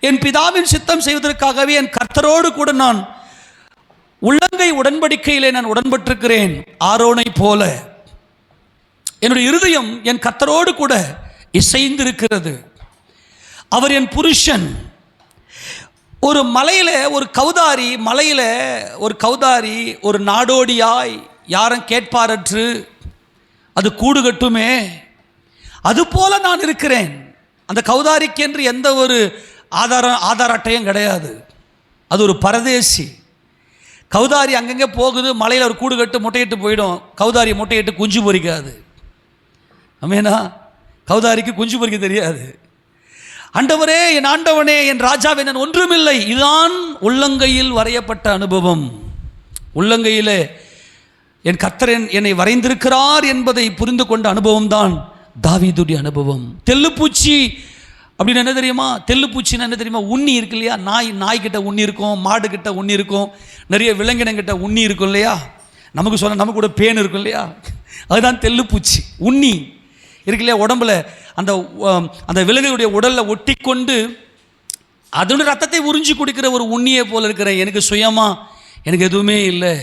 A: என் பிதாவின் சித்தம் செய்வதற்காகவே என் கர்த்தரோடு கூட நான் உள்ளங்கை உடன்படிக்கையிலே நான் உடன்பட்டிருக்கிறேன். ஆரோனை போல என்னுடைய இருதயம் என் கர்த்தரோடு கூட இசைந்திருக்கிறது. அவர் என் புருஷன். ஒரு மலையில் ஒரு கௌதாரி ஒரு நாடோடியாய் யாரும் கேட்பாரற்று அது கூடு கட்டுமே, அதுபோல நான் இருக்கிறேன். அந்த கௌதாரிக்கு என்று எந்த ஒரு ஆதார அட்டையும் கிடையாது. அது ஒரு பரதேசி. கௌதாரி அங்கங்கே போகுது, மலையில் ஒரு கூடு கட்டு முட்டையிட்டு போயிடும். கௌதாரி முட்டையிட்டு குஞ்சு பொறிக்காது. ஆமேனா? கௌதாரிக்கு குஞ்சு பொறிக்க தெரியாது. ஆண்டவரே, என் ஆண்டவனே, என் ராஜாவே, நான் ஒன்றுமில்லை. இதுதான் உள்ளங்கையில் வரையப்பட்ட அனுபவம். உள்ளங்கையிலே என் கர்த்தர் என்னை வரைந்திருக்கிறார் என்பதை புரிந்து கொண்ட அனுபவம் தான் தாவீதுடைய அனுபவம். தெல்லுப்பூச்சி அப்படின்னு என்ன தெரியுமா? தெல்லுப்பூச்சின்னு என்ன தெரியுமா? உண்ணி இருக்கு இல்லையா? நாய்கிட்ட உண்ணி இருக்கும், மாடு கிட்ட உண்ணி இருக்கும், நிறைய விலங்கினங்கிட்ட உண்ணி இருக்கும் இல்லையா? நமக்கு கூட பேன் இருக்கும் இல்லையா? அதுதான் தெல்லுப்பூச்சி. உண்ணி இருக்கு இல்லையா உடம்புல? அந்த விலங்குடைய உடலில் ஒட்டி கொண்டு அதோட ரத்தத்தை உறிஞ்சி குடிக்கிற ஒரு உண்ணியை போல இருக்கிற எனக்கு சுயமா எனக்கு எதுவுமே இல்லை.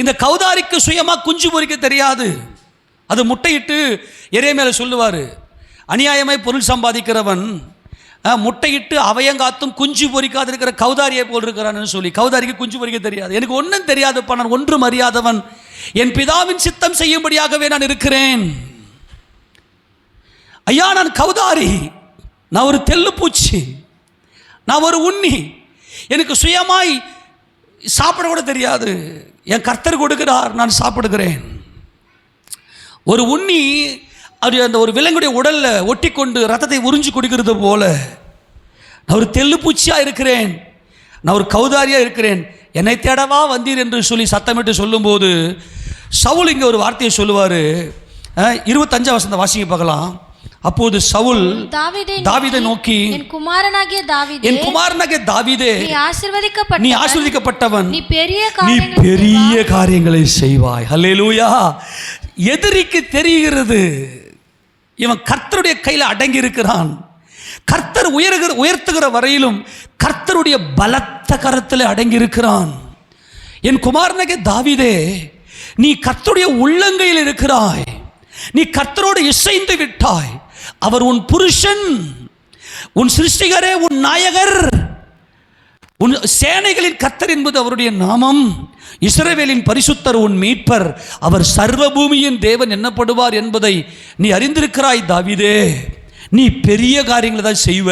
A: இந்த கௌதாரிக்கு சுயமா குஞ்சு பொறிக்க தெரியாது. அது முட்டையிட்டு எரேமியா சொல்லுவார், அநியாயமாய் பொருள் சம்பாதிக்கிறவன் முட்டையிட்டு அவயங்காத்தும் குஞ்சு பொறிக்காது இருக்கிற கௌதாரியை போல் இருக்கிறான்னு சொல்லி. கௌதாரிக்கு குஞ்சு பொறிக்க தெரியாது. எனக்கு ஒன்றும் தெரியாதுப்பா, நான் ஒன்றும் அறியாதவன், என் பிதாவின் சித்தம் செய்யும்படியாகவே நான் இருக்கிறேன். ஐயா, நான் கௌதாரி, நான் ஒரு தெல்லுப்பூச்சி, நான் ஒரு உண்ணி, எனக்கு சுயமாய் சாப்பிட கூட தெரியாது. என் கர்த்தர் கொடுக்கிறார், நான் சாப்பிடுகிறேன். ஒரு உண்ணி அது அந்த ஒரு விலங்குடைய உடலில் ஒட்டி கொண்டு ரத்தத்தை உறிஞ்சி குடிக்கிறது போல நான் ஒரு தெல்லுப்பூச்சியாக இருக்கிறேன், நான் ஒரு கௌதாரியாக இருக்கிறேன். என்னை தேடவா வந்தீர் என்று சொல்லி சத்தமிட்டு சொல்லும்போது சவுல் இங்கே ஒரு வார்த்தையை சொல்லுவார். 25 வசனத்தை வாசிக்க பார்க்கலாம். அப்போது சவுல் தாவீதை நோக்கி, என் குமாரனாகிய தாவீதே, நீ ஆசீர்வதிக்கப்பட்டவன், நீ பெரிய காரியங்களை செய்வாய். ஹல்லேலூயா. எதிரிக்கு தெரிகிறது இவன் கர்த்தருடைய கையில் அடங்கி இருக்கிறான். கர்த்தர் உயர்த்துகிற வரையிலும் கர்த்தருடைய பலத்த கரத்தில் அடங்கி இருக்கிறான். என் குமாரனாகிய தாவீதே, நீ கர்த்தருடைய உள்ளங்கையில் இருக்கிறாய், நீ கர்த்தரோடு இசைந்து விட்டாய். அவர் உன் புருஷன், உன் சிருஷ்டிகரே, உன் நாயகர், உன் சேனைகளின் கர்த்தர் என்பது அவருடைய நாமம். இஸ்ரவேலின் பரிசுத்தர், உன் மீட்பர், அவர் சர்வ பூமியின் தேவன் என்னப்படுவார் என்பதை நீ அறிந்திருக்கிறாய் தாவீதே. நீ பெரிய காரியங்களை தான் செய்வ,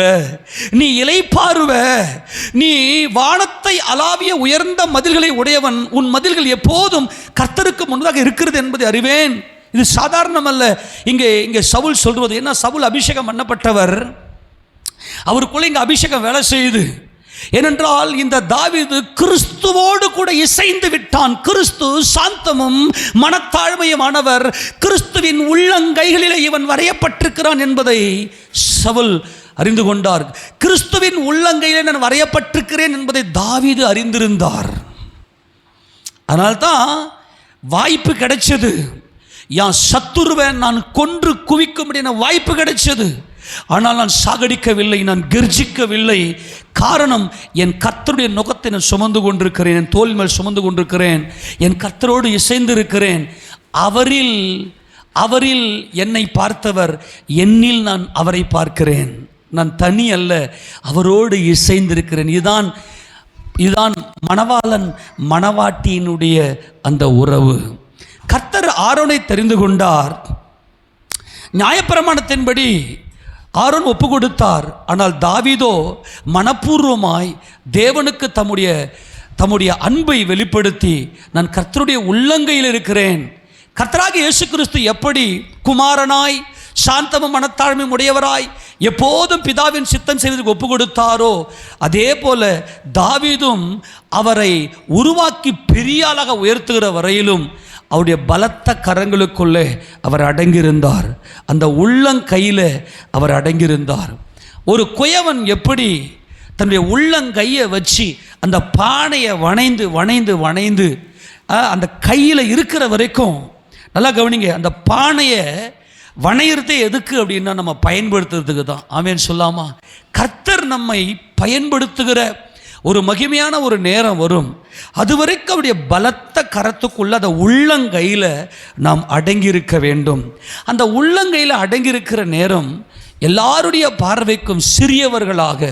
A: நீ இளைப்பாறுவ, நீ வானத்தை அளாவிய உயர்ந்த மதில்களை உடையவன், உன் மதில்கள் எப்போதும் கர்த்தருக்கு முன்னதாக இருக்கிறது என்பதை அறிவேன். இது சாதாரணம் அல்ல. இங்கே சவுல் சொல்வது என்ன? சவுல் அபிஷேகம் பண்ணப்பட்டவர், அவருக்குள்ள இங்கே அபிஷேகம் வேலை செய்யுது. ஏனென்றால் இந்த தாவீது கிறிஸ்துவோடு கூட இசைந்து விட்டான். கிறிஸ்து சாந்தமும் மனத்தாழ்மையுமானவர், கிறிஸ்துவின் உள்ளங்கைகளிலே இவன் வரையப்பட்டிருக்கிறான் என்பதை சவுல் அறிந்து கொண்டார். கிறிஸ்துவின் உள்ளங்கையிலே நான் வரையப்பட்டிருக்கிறேன் என்பதை தாவீது அறிந்திருந்தார். அதனால்தான் வாய்ப்பு கிடைச்சது. என் சத்துருவை நான் கொன்று குவிக்கும்படியான வாய்ப்பு கிடைச்சது. ஆனால் நான் சாகடிக்கவில்லை, நான் கர்ஜிக்கவில்லை. காரணம், என் கர்த்தருடைய நுகத்தை நான் சுமந்து கொண்டிருக்கிறேன், என் தோள் மேல் சுமந்து கொண்டிருக்கிறேன், என் கர்த்தரோடு இசைந்திருக்கிறேன். அவரில் என்னை பார்த்தவர், என்னில் நான் அவரை பார்க்கிறேன். நான் தனி அல்ல, அவரோடு இசைந்திருக்கிறேன். இதுதான் மணவாளன் மணவாட்டியினுடைய அந்த உறவு. கர்த்தர் ஆரோனை தெரிந்து கொண்டார். நியாயப்பிரமாணத்தின்படி ஆரோன் ஒப்பு கொடுத்தார். ஆனால் தாவீதோ மனப்பூர்வமாய் தேவனுக்கு தம்முடைய அன்பை வெளிப்படுத்தி, நான் கர்த்தருடைய உள்ளங்கையில் இருக்கிறேன். கர்த்தராகிய இயேசு கிறிஸ்து எப்படி குமாரனாய் சாந்தமும் மனத்தாழ்மையும் உடையவராய் எப்போதும் பிதாவின் சித்தம் செய்வதற்கு ஒப்பு கொடுத்தாரோ, அதே போல தாவீதும் அவரை உருவாக்கி பெரிய ஆளாக உயர்த்துகிற வரையிலும் அவருடைய பலத்த கரங்களுக்குள்ளே அவர் அடங்கியிருந்தார். அந்த உள்ளங்கையில் அவர் அடங்கியிருந்தார். ஒரு குயவன் எப்படி தன்னுடைய உள்ளங்கையை வச்சு அந்த பானையை வணைந்து வணைந்து வணைந்து அந்த கையில் இருக்கிற வரைக்கும், நல்லா கவனிங்க, அந்த பானையை வணையிறதே எதுக்கு அப்படின்னா நம்ம பயன்படுத்துறதுக்கு தான். ஆமென் சொல்லாமா? கர்த்தர் நம்மை பயன்படுத்துகிற ஒரு மகிமையான ஒரு நேரம் வரும். அதுவரைக்கும் அவருடைய பலத்த கரத்துக்குள்ள அந்த உள்ளங்கையில் நாம் அடங்கியிருக்க வேண்டும். அந்த உள்ளங்கையில் அடங்கியிருக்கிற நேரம் எல்லாருடைய பார்வைக்கும் சிறியவர்களாக,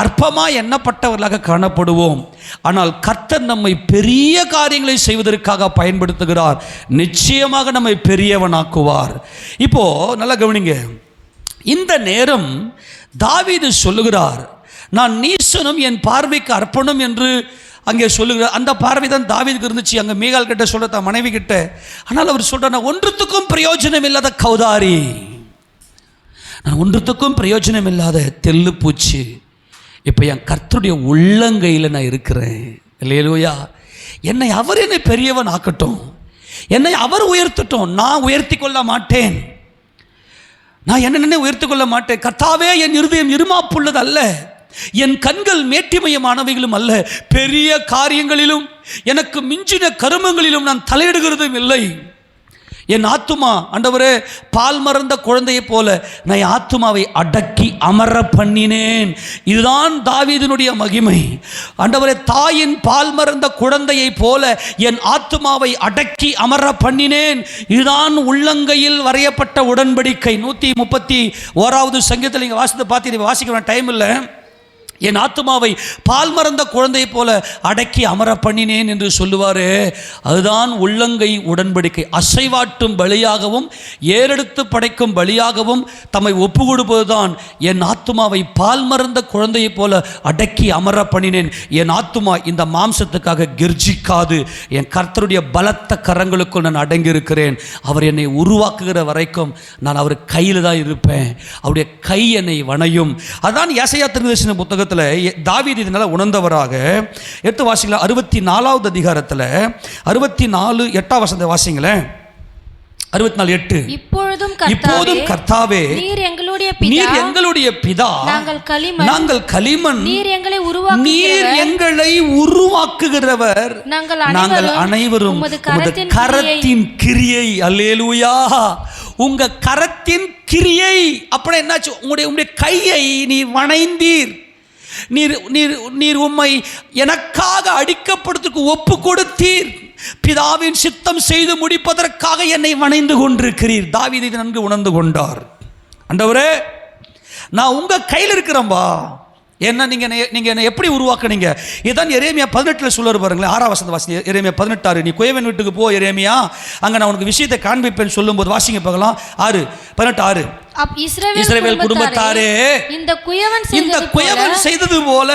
A: அற்பமாக எண்ணப்பட்டவர்களாக காணப்படுவோம். ஆனால் கர்த்தர் நம்மை பெரிய காரியங்களை செய்வதற்காக பயன்படுத்துகிறார். நிச்சயமாக நம்மை பெரியவனாக்குவார். இப்போ நல்லா கவனிங்க, இந்த நேரம் தாவீது சொல்லுகிறார், நான் நீசனும் என் பார்வைக்கு அர்ப்பணம் என்று அங்கே சொல்லுகிறார். அந்த பார்வை தான் தாவீதுக்கு இருந்துச்சு. அங்கே மீகால் கிட்ட சொல்ற தான் மனைவி கிட்ட. ஆனால் அவர் சொல்றார், நான் ஒன்றுத்துக்கும் பிரயோஜனம் இல்லாத கௌதாரி, நான் ஒன்றுத்துக்கும் பிரயோஜனம் இல்லாத தெல்லு பூச்சி, இப்போ என் கர்த்தருடைய உள்ளங்கையில் நான் இருக்கிறேன். அல்லேலூயா. என்னை பெரியவன் ஆக்கட்டும், என்னை அவர் உயர்த்தட்டும், நான் உயர்த்தி கொள்ள மாட்டேன். நான் என்ன உயர்த்தி கொள்ள மாட்டேன். கர்த்தாவே, என் இருதயம் இருமாப்புள்ளது அல்ல, என் கண்கள் மேட்டிமயமானவைகளும் அல்ல. பெரிய காரியங்களிலும் எனக்கு மிஞ்சின கருமங்களிலும் நான் தலையிடுகிறதும் இல்லை. என் ஆத்துமா, ஆண்டவரே, பால் மறந்த குழந்தையை போல நான் ஆத்துமாவை அடக்கி அமர பண்ணினேன். இதுதான் தாவீதினுடைய மகிமை. ஆண்டவரே, தாயின் பால் மறந்த குழந்தையை போல என் ஆத்துமாவை அடக்கி அமர பண்ணினேன். இதுதான் உள்ளங்கையில் வரையப்பட்ட உடன்படிக்கை. 131வது சங்கீதத்தில் நீங்கள் வாசித்து பார்த்தீங்க, வாசிக்க டைம் இல்லை. என் ஆத்துமாவை பால் மறந்த குழந்தை போல அடக்கி அமர பண்ணினேன் என்று சொல்லுவார். அதுதான் உள்ளங்கை உடன்படிக்கை. அசைவாட்டும் பலியாகவும் ஏறெடுத்து படைக்கும் பலியாகவும் தம்மை ஒப்பு கொடுப்பதுதான். என் ஆத்துமாவை பால் மறந்த குழந்தையை போல அடக்கி அமர பண்ணினேன். என் ஆத்துமா இந்த மாம்சத்துக்காக கெர்ஜிக்காது. என் கர்த்தருடைய பலத்த கரங்களுக்குள் நான் அடங்கியிருக்கிறேன். அவர் என்னை உருவாக்குகிற வரைக்கும் நான் அவர் கையில் தான் இருப்பேன். அவருடைய கை என்னை வணையும். அதான் ஏசாயா தீர்க்கதரிசன புத்தகத்தில் தாவீது இதனால உணர்ந்தவராக எடுத்து வாசிக்கலாம். 64வது அதிகாரத்தில் 64 8 வசனத்தை வாசிங்களேன். 64:8. இப்போதும் கர்த்தாவே, நீர் எங்களுடைய பிதா, நாங்கள் களிமண், நீர் எங்களை உருவாக்குகிறவர், நாங்கள் அனைவரும் உமது கரத்தின் கிரியை. அல்லேலூயா. உங்க கரத்தின் கிரியை. அப்புறம் என்னாச்சு? உங்களுடைய கையை நீ வணைந்தீர். நீர் உம்மை எனக்காக அடிக்கப்படுவதற்கு ஒப்பு கொடுத்தீர். பிதாவின் சித்தம் செய்து முடிப்பதற்காக என்னை வணைந்து கொண்டிருக்கிறீர். தாவீது இதை நன்கு உணர்ந்து கொண்டார். ஆண்டவரே, நான் உங்க கையில் இருக்கிறேன்பா. என்ன நீங்க என்னை எப்படி உருவாக்குனீங்க? இதான் எரேமியா 18 சொல்லுவார் பாருங்களேன். 6 வசனத்தை வாசிங்க. எரேமியா 18:6. நீ குயவன் வீட்டுக்கு போ எரேமியா, அங்கே நான் உனக்கு விஷயத்தை காண்பிப்பேன் சொல்லும்போது வாசிங்க பார்க்கலாம். 6:18.
B: இஸ்ரவேல் குடும்பத்தாரே, இந்த குயவன் செய்தது போல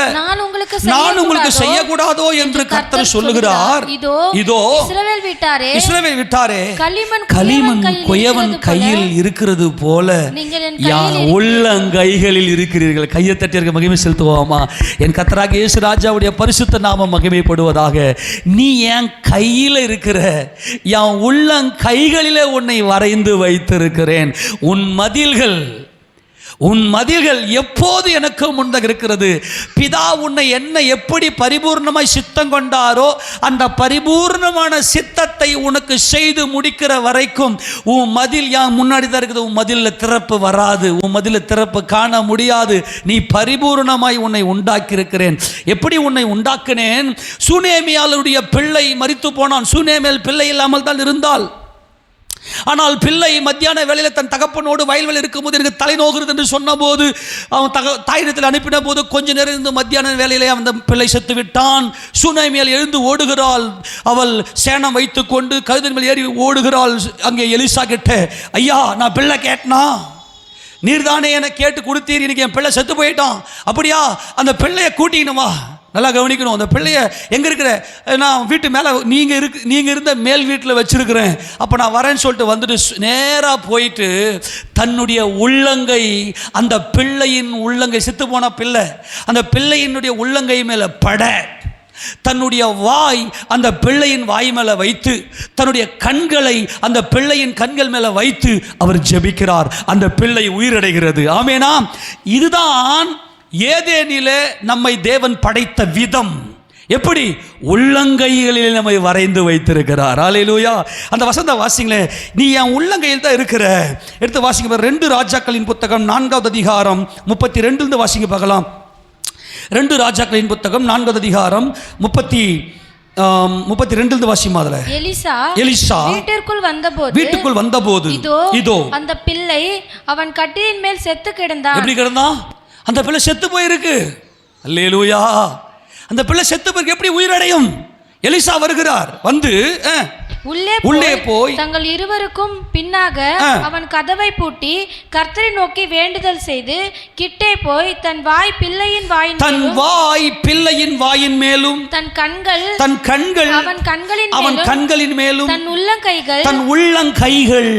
B: நான் உங்களுக்கு
A: செய்யக்கூடாதோ என்று கர்த்தர் சொல்லுகிறார். இதோ இஸ்ரவேல் வீட்டாரே, களிமண் குயவன் கையில் இருக்கிறது போல என் உள்ளங்கைகளில் இருக்கிறீர்கள். கையை தட்டி இருக்க மகிமை செலுத்துவோமா? என் கர்த்தராகிய இயேசு ராஜாவுடைய பரிசுத்த நாமம் மகிமைப்படுவதாக. நீ என் கையில் இருக்கிற, என் உள்ளங்கைகளிலே உன்னை வரைந்து வைத்திருக்கிறேன். உன் மதில்கள் எப்போது எனக்கு முன்பாக இருக்கிறது. பிதா உன்னை என்ன எப்படி பரிபூர்ணமாய் சித்தம் கொண்டாரோ அந்த பரிபூர்ணமான சித்தத்தை உனக்கு செய்து முடிக்கிற வரைக்கும் உன் மதில் யான் முன்னாடி தான் இருக்குது. உன் மதிலில் திறப்பு வராது, உன் மதிலில் திறப்பு காண முடியாது. நீ பரிபூர்ணமாய் உன்னை உண்டாக்கி இருக்கிறேன். எப்படி உன்னை உண்டாக்கினேன்? சூனேமியாளுடைய பிள்ளை மரித்து போனான். சூனேமியால் பிள்ளை இல்லாமல் தான் இருந்தால். ஆனால் பிள்ளை மத்தியான வேளையில் தன் தகப்பனோடு வயல்வெளி இருக்கும்போது எனக்கு தலை நோகிறது என்று சொன்னபோது அவன் தாயிடத்தில் அனுப்பின போது கொஞ்ச நேரம் இருந்து மத்தியான வேளையிலே அந்த பிள்ளை செத்து விட்டான். சூனேமியால் எழுந்து ஓடுகிறாள். அவள் சேணம் வைத்து கொண்டு கழுதின் மேல் ஏறி ஓடுகிறாள். அங்கே எலிசா கிட்ட, ஐயா நான் பிள்ளை கேட்டனா, நீர் தானே என கேட்டு கொடுத்தீர், இன்னைக்கு என் பிள்ளை செத்து போயிட்டான். அப்படியா, அந்த பிள்ளையை கூட்டிக்கணுமா? நல்லா கவனிக்கணும். அந்த பிள்ளைய எங்கே இருக்கிற, நான் வீட்டு மேலே நீங்கள் இருந்த மேல் வீட்டில் வச்சுருக்கிறேன், அப்போ நான் வரேன்னு சொல்லிட்டு வந்துட்டு நேராக போயிட்டு தன்னுடைய உள்ளங்கை, அந்த பிள்ளையின் உள்ளங்கை, செத்து போன பிள்ளை, அந்த பிள்ளையினுடைய உள்ளங்கை மேலே பட, தன்னுடைய வாய் அந்த பிள்ளையின் வாய் மேலே வைத்து, தன்னுடைய கண்களை அந்த பிள்ளையின் கண்கள் மேலே வைத்து அவர் ஜெபிக்கிறார். அந்த பிள்ளை உயிரடைகிறது. ஆமேனா? இதுதான் ஏதேனிலே நம்மை தேவன் படைத்த விதம். எப்படி? உள்ளங்கைகளில் நம்மை வரைந்து வைத்திருக்கிறார். அல்லேலூயா. அந்த வசந்த வாசிங்களே, நீ என் உள்ளங்கையில் தான் இருக்கிற. எடுத்து வாசிங்க. 2 ராஜாக்களின் புத்தகம் 4வது அதிகாரம் 32 வாசிங்க பார்க்கலாம். 2 ராஜாக்களின் புத்தகம் 4வது அதிகாரம் 32 வாசிமா. அதுல எலிசா வீட்டுக்குள் வந்தபோது இதோ
B: அந்த பிள்ளை அவன் கட்டிலின் மேல் செத்து கிடந்தான்.
A: எப்படி கிடந்தான்? அந்த பிள்ளை செத்து போயிருக்கு. அல்லேலூயா. அந்த பிள்ளை செத்து போயிருக்கு. எப்படி உயிரடையும்? எலிசா வருகிறார். வந்து உள்ளே போய்
B: தங்கள் இருவருக்கும் பின்னாக அவன் கதவை பூட்டி கர்த்தரை நோக்கி வேண்டுதல் செய்து கிட்டே போய் தன் வாய் பிள்ளையின் வாயின் மேலும் தன் கண்கள் அவன் கண்களின் மேலும் தன் உள்ளங்கைகள்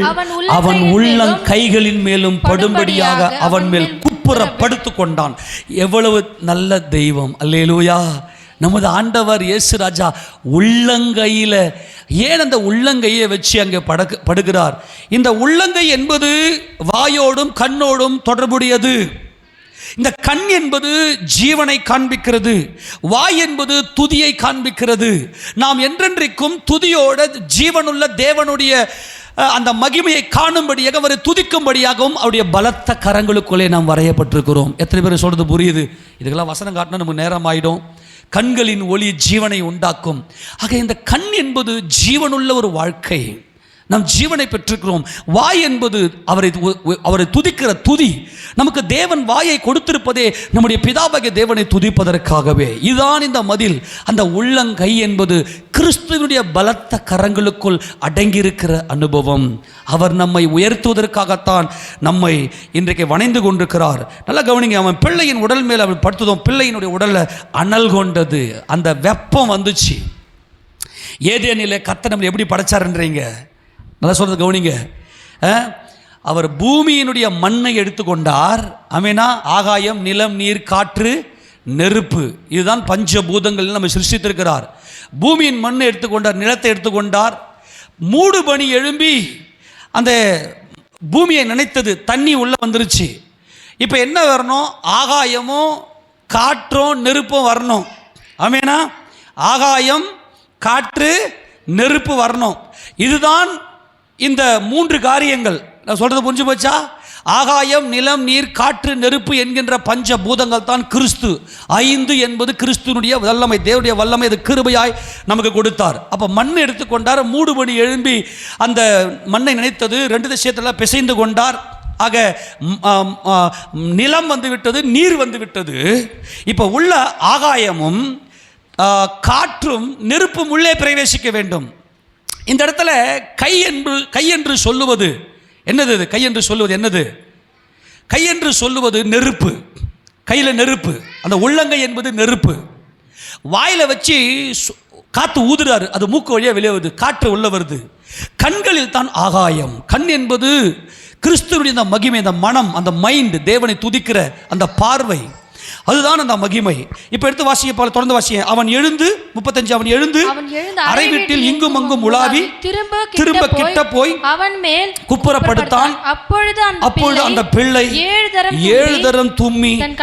B: அவன் உள்ளங்கைகளின் மேலும் படும்படியாக அவன் மேல் குப்புறப்படுத்திக் கொண்டான். எவ்வளவு நல்ல தெய்வம்! அல்லேலூயா. நமது ஆண்டவர் இயேசு ராஜா உள்ளங்கையில், ஏன் அந்த உள்ளங்கையை வச்சு அங்கே படுகிறார்? இந்த உள்ளங்கை என்பது வாயோடும் கண்ணோடும் தொடர்புடையது. இந்த கண் என்பது ஜீவனை காண்பிக்கிறது, வாய் என்பது துதியை காண்பிக்கிறது. நாம் என்றென்றைக்கும் துதியோட ஜீவனுள்ள தேவனுடைய அந்த மகிமையை காணும்படியாக, அவரை துதிக்கும்படியாகவும் அவருடைய பலத்த கரங்களுக்குள்ளே நாம் வரையப்பட்டிருக்கிறோம். எத்தனை பேர் சொல்றது புரியுது? இதுக்கெல்லாம் வசனம் காட்டினா நமக்கு நேரம் ஆயிடும். கண்களின் ஒளி ஜீவனை உண்டாக்கும். ஆக இந்த கண் என்பது ஜீவனுள்ள ஒரு வாழ்க்கை. நாம் ஜீவனை பெற்றிருக்கிறோம். வாய் என்பது அவரை துதிக்கிற துதி. நமக்கு தேவன் வாயை கொடுத்திருப்பதே நம்முடைய பிதாவாகிய தேவனை துதிப்பதற்காகவே. இதுதான் இந்த மதில். அந்த உள்ளங்கை என்பது கிறிஸ்துவனுடைய பலத்த கரங்களுக்குள் அடங்கியிருக்கிற அனுபவம். அவர் நம்மை உயர்த்துவதற்காகத்தான் நம்மை இன்றைக்கு வணைந்து கொண்டிருக்கிறார். நல்லா கவனிங்க. அவன் பிள்ளையின் உடல் மேல் அவன் படுத்ததும் பிள்ளையினுடைய உடலில் அனல் கொண்டது. அந்த வெப்பம் வந்துச்சு. ஏதேனிலே கர்த்தர் நம்மை எப்படி படைச்சாருன்றீங்க? நல்லா சொல்றது கவனிங்க. அவர் பூமியினுடைய மண்ணை எடுத்துக்கொண்டார். ஆமெனா? ஆகாயம், நிலம், நீர், காற்று, நெருப்பு, இதுதான் பஞ்சபூதங்கள் நம்ம சிருஷ்டித்திருக்கிறார். பூமியின் மண்ணை எடுத்துக்கொண்டார், நிலத்தை எடுத்துக்கொண்டார். மூடு பனி எழும்பி அந்த பூமியை நினைத்தது, தண்ணி உள்ள வந்துருச்சு. இப்போ என்ன வரணும்? ஆகாயமும் காற்றும் நெருப்பும் வரணும். ஆமெனா? ஆகாயம், காற்று, நெருப்பு வரணும். இதுதான் இந்த 3 காரியங்கள். நான் சொல்றது புரிஞ்சு போச்சா? ஆகாயம், நிலம், நீர், காற்று, நெருப்பு என்கின்ற பஞ்ச பூதங்கள் தான் கிறிஸ்து. 5 என்பது கிறிஸ்துனுடைய வல்லமை, தேவனுடைய வல்லமை. அது கிருபையாய் நமக்கு கொடுத்தார். அப்போ மண் எடுத்துக்கொண்டார். மூடுபடி எழும்பி அந்த மண்ணை நினைத்தது. 2 விஷயத்தில் பிசைந்து கொண்டார். ஆக நிலம் வந்து விட்டது, நீர் வந்து விட்டது. இப்போ உள்ள ஆகாயமும் காற்றும் நெருப்பும் உள்ளே பிரவேசிக்க வேண்டும். இந்த இடத்துல கை என்று சொல்லுவது என்னது? கை என்று சொல்லுவது என்னது?
A: கை என்று சொல்லுவது நெருப்பு, கையில் நெருப்பு, அந்த உள்ளங்கை என்பது நெருப்பு. வாயில் வச்சு காற்று ஊதுறாரு, அது மூக்கு வழியாக வெளியே வருது, காற்று உள்ள வருது. கண்களில் தான் ஆகாயம். கண் என்பது கிறிஸ்துவனுடைய அந்த மகிமை, அந்த மனம், அந்த மைண்ட், தேவனை துதிக்கிற அந்த பார்வை, அதுதான் அந்த மகிமை. இப்போ எடுத்து வாசிக்க போல, தொடர்ந்து வாசிக்க. அவன் எழுந்து 35, அவன் எழுந்து அறை வீட்டில் இங்கும் அங்கும் உலாவி திரும்ப கிட்ட போய்
B: அவன் மேல்
A: குப்புறப்படுத்தான். அப்பொழுது அந்த பிள்ளை 7 தரம் தும்மி தன்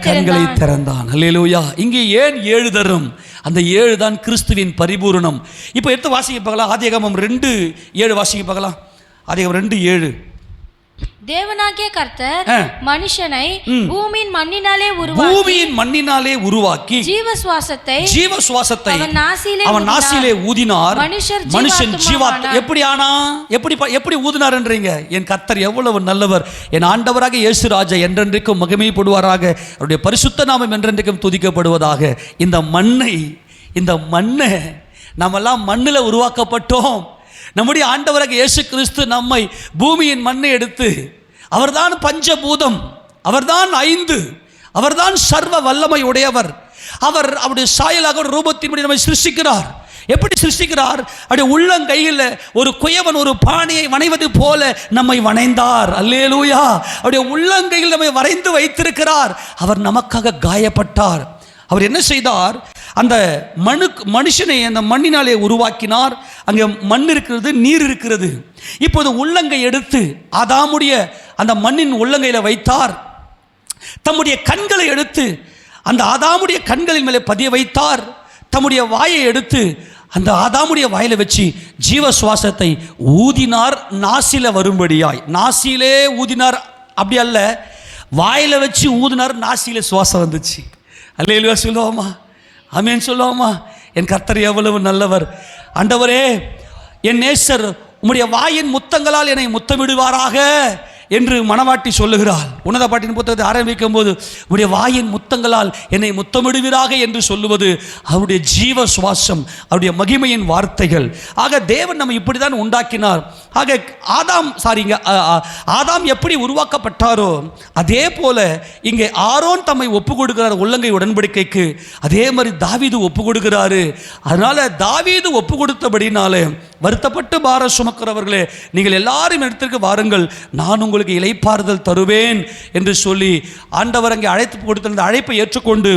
A: கண்களை திறந்தான். அல்லேலூயா. இங்கே ஏன் 7 தரம்? அந்த 7 தான் கிறிஸ்துவின் பரிபூரணம். இப்போ எடுத்து வாசிக்க பார்க்கலாம். ஆதியாகமம் 2:7 வாசிக்க பார்க்கலாம். ஆதியாகமம் 2:7.
B: தேவனாகிய கர்த்தர் மனுஷனை பூமியின் மண்ணினாலே உருவாக்கி ஜீவ சுவாசத்தை அவன் நாசியிலே ஊதினார். மனுஷன் ஜீவாத்மா. எப்படி ஊதினார்ன்றீங்க? என் கர்த்தர் எவ்வளவு நல்லவர்! என் ஆண்டவராக இயேசு ராஜா என்றென்றைக்கும் மகிமைப்படுவாராக. அவருடைய பரிசுத்த நாமம் என்றென்றைக்கும் துதிக்கப்படுவதாக. இந்த மண்ணை நாமெல்லாம் மண்ணில் உருவாக்கப்பட்டோம். நம்முடைய ஆண்டவராக இயேசு கிறிஸ்து நம்மை பூமியின் மண்ணை எடுத்து, அவர்தான் பஞ்சபூதம், அவர்தான் 5, அவர்தான் சர்வ வல்லமை உடையவர். அவர் அவருடைய சாயலாக ரூபத்தின்படி நம்மை சிருஷ்டிக்கிறார். எப்படி சிருஷ்டிக்கிறார்? அவருடைய உள்ளங்கையில் ஒரு குயவன் ஒரு பானையை வணைவது போல நம்மை வணைந்தார். அல்லேலூயா. அவருடைய உள்ளங்கையில் நம்மை வரைந்து வைத்திருக்கிறார். அவர் நமக்காக காயப்பட்டார். அவர் என்ன செய்தார்? அந்த மனுஷனை அந்த மண்ணினாலே உருவாக்கினார். அங்கே மண் இருக்கிறது, நீர் இருக்கிறது. இப்போது உள்ளங்கை எடுத்து ஆதாமுடைய அந்த மண்ணின் உள்ளங்கையில் வைத்தார். தம்முடைய கண்களை எடுத்து அந்த ஆதாமுடைய கண்களின் மேலே பதிய வைத்தார். தம்முடைய வாயை எடுத்து அந்த ஆதாமுடைய வாயில வச்சு ஜீவ சுவாசத்தை ஊதினார், நாசில வரும்படியாய். நாசியிலே ஊதினார், அப்படி அல்ல, வாயில வச்சு ஊதினார், நாசியில சுவாசம் வந்துச்சு. அல்லேலூயா சொல்லுவோமா? ஆமென் சொல்லுவோமா? என் கர்த்தர் எவ்வளவு நல்லவர்! ஆண்டவரே, என் நேசர் உம்முடைய வாயின் முத்தங்களால் என்னை முத்தமிடுவாராக என்று மணவாட்டி சொல்லுகிறாள். உன்னத பாட்டின் புத்தகத்தை ஆரம்பிக்கும் போது உடைய வாயின் முத்தங்களால் என்னை முத்தமிடுவீராக என்று சொல்லுவது அவருடைய ஜீவ சுவாசம், அவருடைய மகிமையின் வார்த்தைகள். ஆக தேவன் நம்ம இப்படி தான் உண்டாக்கினார். ஆக ஆதாம் எப்படி உருவாக்கப்பட்டாரோ அதே போல இங்கே ஆரோன் தம்மை ஒப்பு கொடுக்கிறார் உள்ளங்கை உடன்படிக்கைக்கு. அதே மாதிரி தாவீது ஒப்பு கொடுக்கிறாரு. அதனால தாவீது ஒப்பு கொடுத்தபடினாலே வருத்தப்பட்டு பாரம் சுமக்கிறவர்களே, நீங்கள் எல்லாரும் இடத்திற்கு வாருங்கள், நான் உங்களுக்கு இளைப்பாறுதல் தருவேன் என்று சொல்லி ஆண்டவர் அங்கே அழைத்து கொடுத்திருந்த அழைப்பை ஏற்றுக்கொண்டு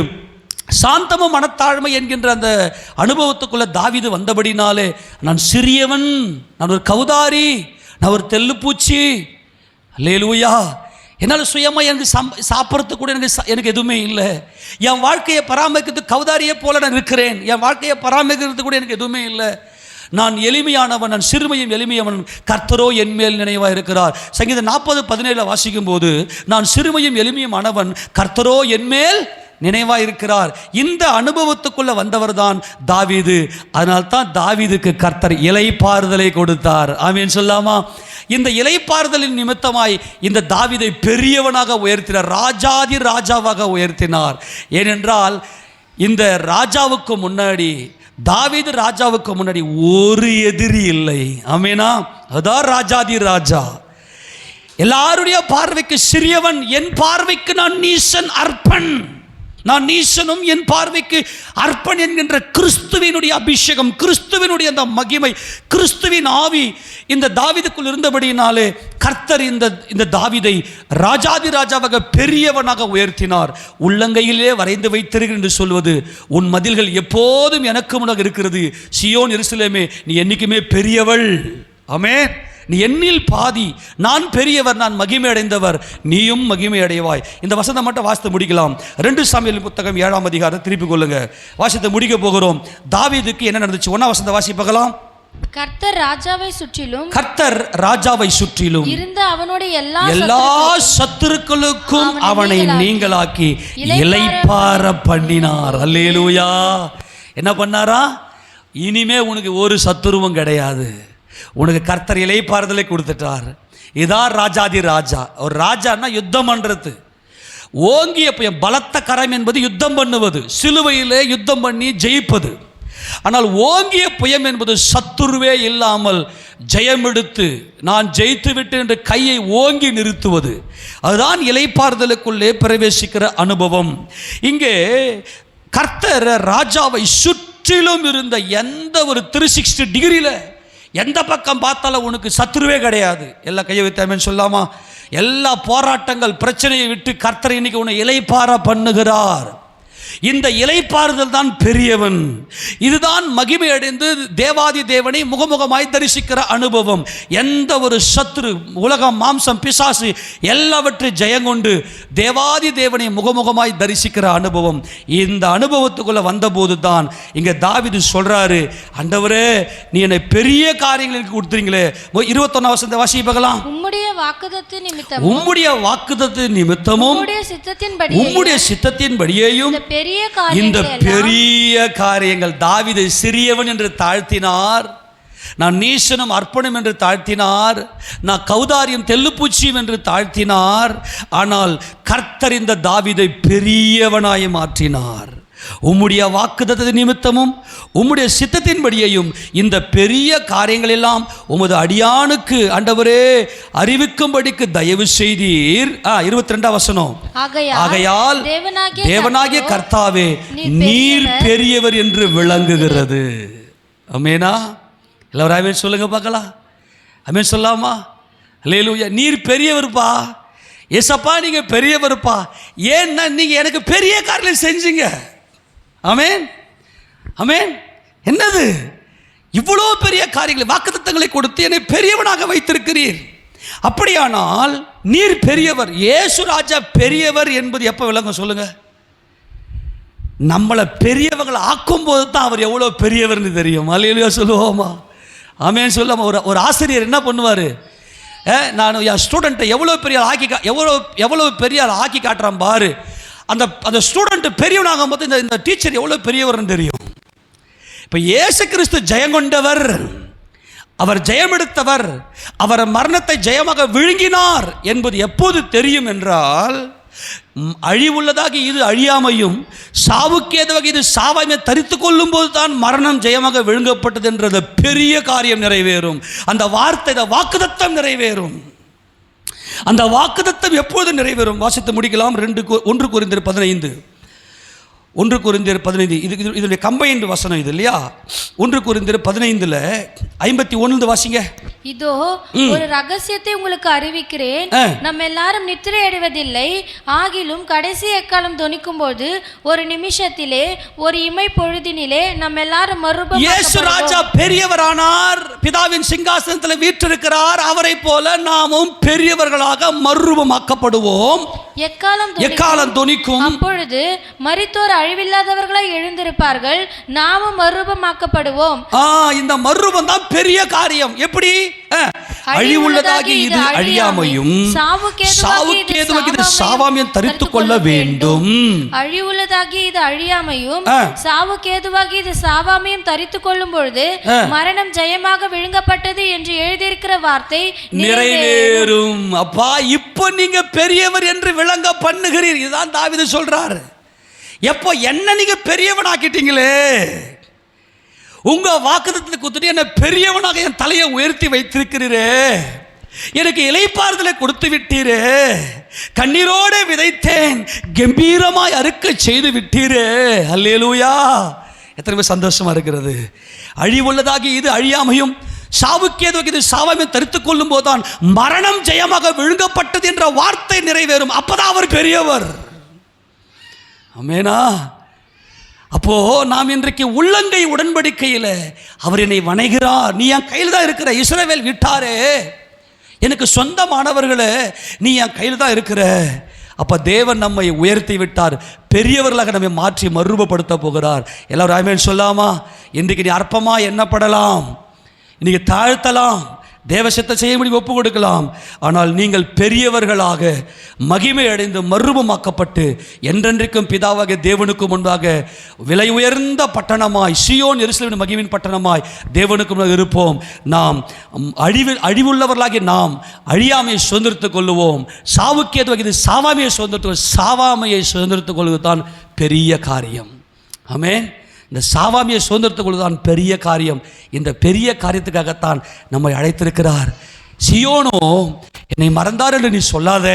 B: சாந்தமும் மனத்தாழ்மை என்கின்ற அந்த அனுபவத்துக்குள்ள தாவீது வந்தபடினாலே, நான் சிறியவன், நான் ஒரு கவுதாரி, நான் ஒரு தெல்லுப்பூச்சி, அல்லேலூயா, என்னால் சுயமாக எனக்கு சாப்பிட்றதுக்கு கூட எனக்கு எதுவுமே இல்லை, என் வாழ்க்கையை பராமரிக்கிறதுக்கு கவுதாரியை போல நான் இருக்கிறேன், என் வாழ்க்கையை பராமரிக்கிறதுக்கு கூட எனக்கு எதுவுமே இல்லை, நான் எளிமையானவன், நான் சிறுமையும் எளிமையவன், கர்த்தரோ என்மேல் நினைவாக இருக்கிறார். சங்கீதம் 40:17 வாசிக்கும் போது, நான் சிறுமையும் எளிமையுமானவன், கர்த்தரோ என்மேல் நினைவாக இருக்கிறார். இந்த அனுபவத்துக்குள்ள வந்தவர் தான் தாவீது. அதனால்தான் தாவீதுக்கு கர்த்தர் இளைப்பாறுதலை கொடுத்தார். ஆமென் சொல்லாமா? இந்த இளைப்பாறுதலின் நிமித்தமாய் இந்த தாவீதை பெரியவனாக உயர்த்தினார், ராஜாதி ராஜாவாக உயர்த்தினார். ஏனென்றால் இந்த ராஜாவுக்கு முன்னாடி, தாவீது ராஜாவுக்கு முன்னாடி ஒரு எதிரி இல்லை. ஆமெனா? அதான் ராஜாதி ராஜா. எல்லாருடைய பார்வைக்கு சிறியவன், என் பார்வைக்கு நான் நீசன் அர்ப்பன், நான் நீசனும் என் பார்வைக்கு அர்ப்பன் என்கின்ற கிறிஸ்துவினுடைய அபிஷேகம், கிறிஸ்துவினுடைய அந்த மகிமை, கிறிஸ்துவின் ஆவி இந்த தாவீதுக்குள் இருந்தபடியினாலே கர்த்தர் இந்த தாவீதை ராஜாதி ராஜாவாக பெரியவனாக உயர்த்தினார். உள்ளங்கையிலே வரைந்து வைத்திருக்கிறேன் என்று சொல்வது, உன் மதில்கள் எப்போதும் எனக்கு முன்னாக இருக்கிறது, சியோன் எருசலேமே, நீ என்னைக்குமே பெரியவள். ஆமென். நீ என்னில் பாதி, நான் பெரியவர், நான் மகிமை அடைந்தவர், நீயும் மகிமை அடைவாய். இந்த வசனம் மட்டும் வாசித்து முடிக்கலாம். 2 சாமுவேல் புத்தகம் 7ஆம் அதிகாரம் திருப்பி கொள்ளுங்க. வாசித்து முடிக்க போகிறோம். தாவீதுக்கு என்ன நடந்துச்சு? 1ஆம் வசனத்தை வாசிப்பகலாம். கர்த்தர் ராஜாவை சுற்றிலும்
A: இருந்த அவனுடைய எல்லா சத்துருக்களுக்கும் அவனை நீங்களாக்கி இளைப்பாற பண்ணினார். அல்லேலூயா. என்ன பண்ணாரா? இனிமே உனக்கு ஒரு சத்துருவும் கிடையாது, உனக்கு கர்த்தர் இளைப்பாறுதலை கொடுத்துட்டார். இதான் ராஜாதி ராஜா. ஒரு ராஜான்னா யுத்தம் பண்றது, ஓங்கிய பலத்த கரம் என்பது யுத்தம் பண்ணுவது, சிலுவையிலே யுத்தம் பண்ணி ஜெயிப்பது. ஆனால் ஓங்கிய புயம் என்பது சத்துருவே இல்லாமல் ஜெயமெடுத்து நான் ஜெயித்து விட்டேன் என்று கையை ஓங்கி நிறுத்துவது. அதுதான் இளைப்பாறுதலுக்குள்ளே பிரவேசிக்கிற அனுபவம். இங்கே கர்த்தர் ராஜாவை சுற்றிலும் இருந்த எந்த ஒரு 360 டிகிரியில் எந்த பக்கம் பார்த்தாலும் உனக்கு சத்துருவே கிடையாது. எல்லா கையை வைத்தாமேன்னு சொல்லாமா? எல்லா போராட்டங்கள் பிரச்சனையை விட்டு கர்த்தர் இன்னைக்கு உன்னை இளைப்பாற பண்ணுகிறார். இந்த இளைப்பாறுதல் தான் பெரியவன். இதுதான் மகிமை அடைந்து தேவாதி தேவனை முகமுகமாய் தரிசிக்கிற அனுபவம். எந்த ஒரு சத்துரு, உலகம், மாம்சம், பிசாசு எல்லாவற்றையும் ஜெயங்கொண்டு தேவாதி தேவனை முகமுகமாய் தரிசிக்கிற அனுபவம். இந்த அனுபவத்துக்குள்ள வந்தபோது தான் இங்க தாவீது சொல்றாரு, ஆண்டவரே நீ என்னை பெரிய காரியங்களுக்கு கொடுத்துறீங்களே. 21 வசனத்தை வாசி பார்க்கலாம்.
B: உம்முடைய வாக்குத்தத்த நிமித்தமும்
A: உம்முடைய சித்தத்தின்படியேயும் இந்த பெரிய காரியங்கள். தாவீதை சிறியவன் என்று தாழ்த்தினார், நான் நீசனும் அர்ப்பணம் என்று தாழ்த்தினார், நான் கௌதாரியம் தெல்லுப்பூச்சியும் என்று தாழ்த்தினார். ஆனால் கர்த்தர் இந்த தாவீதை பெரியவனாய் மாற்றினார். உம்முடைய வாக்குத்தத்த நிமித்தமும் உம்முடைய சித்தத்தின்படியையும் இந்த பெரிய காரியங்கள் எல்லாம் உமது அடியானுக்கு ஆண்டவரே அறிவிக்கும்படிக்கு தயவு செய்தீர். 22 வசனம். ஆகையால் தேவனாகிய கர்த்தாவே நீர் பெரியவர் என்று விளங்குகிறது. ஆமெனா? எல்லாரும் ஆமென் சொல்லுங்க பார்க்கலாம். ஆமென் சொல்லாமா? அல்லேலூயா. நீர் பெரியவர்ப்பா, ஏசப்பா நீங்க பெரியவர்ப்பா. ஏன்னா நீங்க எனக்கு பெரிய காரியங்களை செஞ்சீங்க. ஆமென், ஆமென். என்னது இவ்வளோ பெரிய காரியங்களை, வாக்குத்தத்தங்களை கொடுத்து என்னை பெரியவனாக வைத்திருக்கிறீர். அப்படியானால் நீர் பெரியவர், இயேசு ராஜா பெரியவர் என்பது எப்போ விளங்கும் சொல்லுங்க? நம்மளை பெரியவங்களை ஆக்கும் போது தான் அவர் எவ்வளோ பெரியவர்னு தெரியும். அல்லேலூயா சொல்லுவோமா? ஆமென் சொல்லாமா? ஒரு ஆசிரியர் என்ன பண்ணுவார்? நான் என் ஸ்டூடெண்ட்டை எவ்வளோ பெரிய ஆக்கி எவ்வளோ பெரிய ஆக்கி காட்டுறான் பாரு. அந்த ஸ்டூடெண்ட் பெரியவனாகும் போது இந்த டீச்சர் எவ்வளோ பெரியவர்னு தெரியும். இப்போ இயேசு கிறிஸ்து ஜெயங்கொண்டவர், அவர் ஜெயமெடுத்தவர், அவர் மரணத்தை ஜெயமாக விழுங்கினார் என்பது எப்போது தெரியும் என்றால், அழிவுள்ளதாக இது அழியாமையும் சாவுக்கேதுவாக இது சாவாமை தரித்து கொள்ளும் போது தான் மரணம் ஜெயமாக விழுங்கப்பட்டது என்ற பெரிய காரியம் நிறைவேறும். அந்த வார்த்தை, இந்த வாக்குத்தத்தம் நிறைவேறும். அந்த வாக்குத்தத்தம் எப்போது நிறைவேறும்? வாசித்து முடிக்கலாம். 1 கொரிந்தியர் 15. 1 கொரிந்தியர் 15 இதனுடைய கம்பைன்டு வசனம் இது இல்லையா? 1 கொரிந்தியர் 15 51 வாசிங்க.
B: இதோ ஒரு ரகசியத்தை உங்களுக்கு அறிவிக்கிறேன், நம்ம எல்லாரும் நித்திரை அடைவதில்லை, ஆகிலும் கடைசி எக்காலம் தொனிக்கும் போது ஒரு நிமிஷத்திலே ஒரு இமை பொழுதினிலே நம்ம எல்லாரும் மறுபடியும்.
A: இயேசு ராஜா பெரியவரானார், பிதாவின் சிங்காசனத்தில் வீற்றிருக்கிறார். அவரை போல நாமும் பெரியவர்களாக மறுரூபமாக்கப்படுவோம். எக்காலம் தொனிக்கும்.
B: அப்பொழுது மரித்தோர் அழிவில்லாதவர்களாய் எழுந்திருப்பார்கள், நாமும் மறுரூபமாக்கப்படுவோம்.
A: இந்த மறுரூபம் தான் பெரிய காரியம். எப்படி? அழிவுள்ளதாகி இது அழியாமையும் சாவுக்கேதுவாகி இது சாவாமையும் தரித்துக் கொள்ள வேண்டும்.
B: அழிவுள்ளதாகி இது அழியாமையும் சாவுக்கேதுவாகி இது சாவாமையும் தரித்துக் கொள்ளும் பொழுது மரணம் ஜெயமாக விழுங்கப்பட்டது என்று எழுதியிருக்கிற வார்த்தை நிறைவேறும்.
A: அப்பா, இப்போ நீங்க பெரியவர் என்று விளங்க பண்ணுகிறீர். இதுதான் தாவீது சொல்றாரு. எப்போ என்ன நீங்க பெரியவன் ஆக்கிட்டீங்களே, உங்க வாக்குத்தத்தத்தை கொடுத்துட்டு என்ன பெரியவனாக என் தலையை உயர்த்தி வைத்திருக்கிறீரே, எனக்கு இளைப்பாறுதலை கொடுத்து விட்டீரே, கண்ணீரோடு விதைத்தேன் கம்பீரமாய் அறுக்க செய்து விட்டீரே. அல்லேலூயா. எத்தனை பேர் சந்தோஷமா இருக்கிறது? அழிவுள்ளதாகி இது அழியாமையும் சாவுக்கேதுவாக இது சாவாமையும் தரித்துக் கொள்ளும் போதுதான் மரணம் ஜெயமாக விழுங்கப்பட்டது என்ற வார்த்தை நிறைவேறும். அப்பதான் அவர் பெரியவர். ஆமெனா? அப்போ நாம் இன்றைக்கு உள்ளங்கை உடன்படிக்கையில் அவர் என்னை வணைகிறார். நீ என் கையில் தான் இருக்கிற, இஸ்ரவேல் விட்டாரே, எனக்கு சொந்தமானவர்களே, நீ என் கையில் தான் இருக்கிற. அப்போ தேவன் நம்மை உயர்த்தி விட்டார், பெரியவர்களாக நம்மை மாற்றி மறுரூபப்படுத்த போகிறார். எல்லாரும் ஆமென் சொல்லாமா? இன்றைக்கு நீ அற்பமாக எண்ணப்படலாம், இன்னைக்கு தாழ்த்தலாம், தேவசத்தை செய்ய முடியும், ஒப்பு கொடுக்கலாம். ஆனால் நீங்கள் பெரியவர்களாக மகிமை அடைந்து மறுரூபமாக்கப்பட்டு என்றென்றைக்கும் பிதாவாக தேவனுக்கு முன்பாக விலை உயர்ந்த பட்டணமாய், சீயோன் எருசலேமின் மகிமையின் பட்டணமாய் தேவனுக்கு முன்பாக இருப்போம். நாம் அழிவுள்ளவர்களாகி நாம் அழியாமையை சுதந்திரத்துக் கொள்ளுவோம். சாவுக்கேதுவாக இது சாவாமையை சுதந்திரத்துக் சாவாமையை சுதந்திரத்துக் கொள்வது தான் பெரிய காரியம். ஆமென். இந்த சாவாமியை சுதந்திரத்துக் கொள்வதுதான் பெரிய காரியம். இந்த பெரிய காரியத்துக்காகத்தான் நம்மை அழைத்திருக்கிறார். சியோனோ, என்னை மறந்தார் என்று நீ சொல்லாத,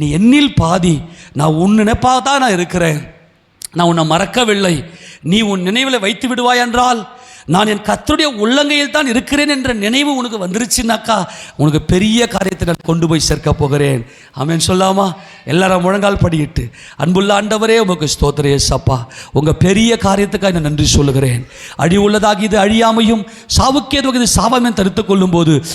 A: நீ என்னில் பாதி. நான் உன் நினைப்பாக தான் நான் இருக்கிறேன், நான் உன்னை மறக்கவில்லை. நீ உன் நினைவில் வைத்து விடுவாய் என்றால், நான் என் கர்த்தருடைய உள்ளங்கையில் தான் இருக்கிறேன் என்ற நினைவு உனக்கு வந்துருச்சுனாக்கா உனக்கு பெரிய காரியத்தை நான் கொண்டு போய் சேர்க்க போகிறேன். ஆமென் சொல்லாமா? எல்லாரும் முழங்கால் படியிட்டு, அன்புள்ள ஆண்டவரே உமக்கு ஸ்தோத்திரம் இயேசப்பா, உங்கள் பெரிய காரியத்துக்காக நான் நன்றி சொல்லுகிறேன். அழி உள்ளதாக இது அழியாமையும் சாவுக்கேதுவாக இது சாவாமையும் தடுத்து கொள்ளும் போது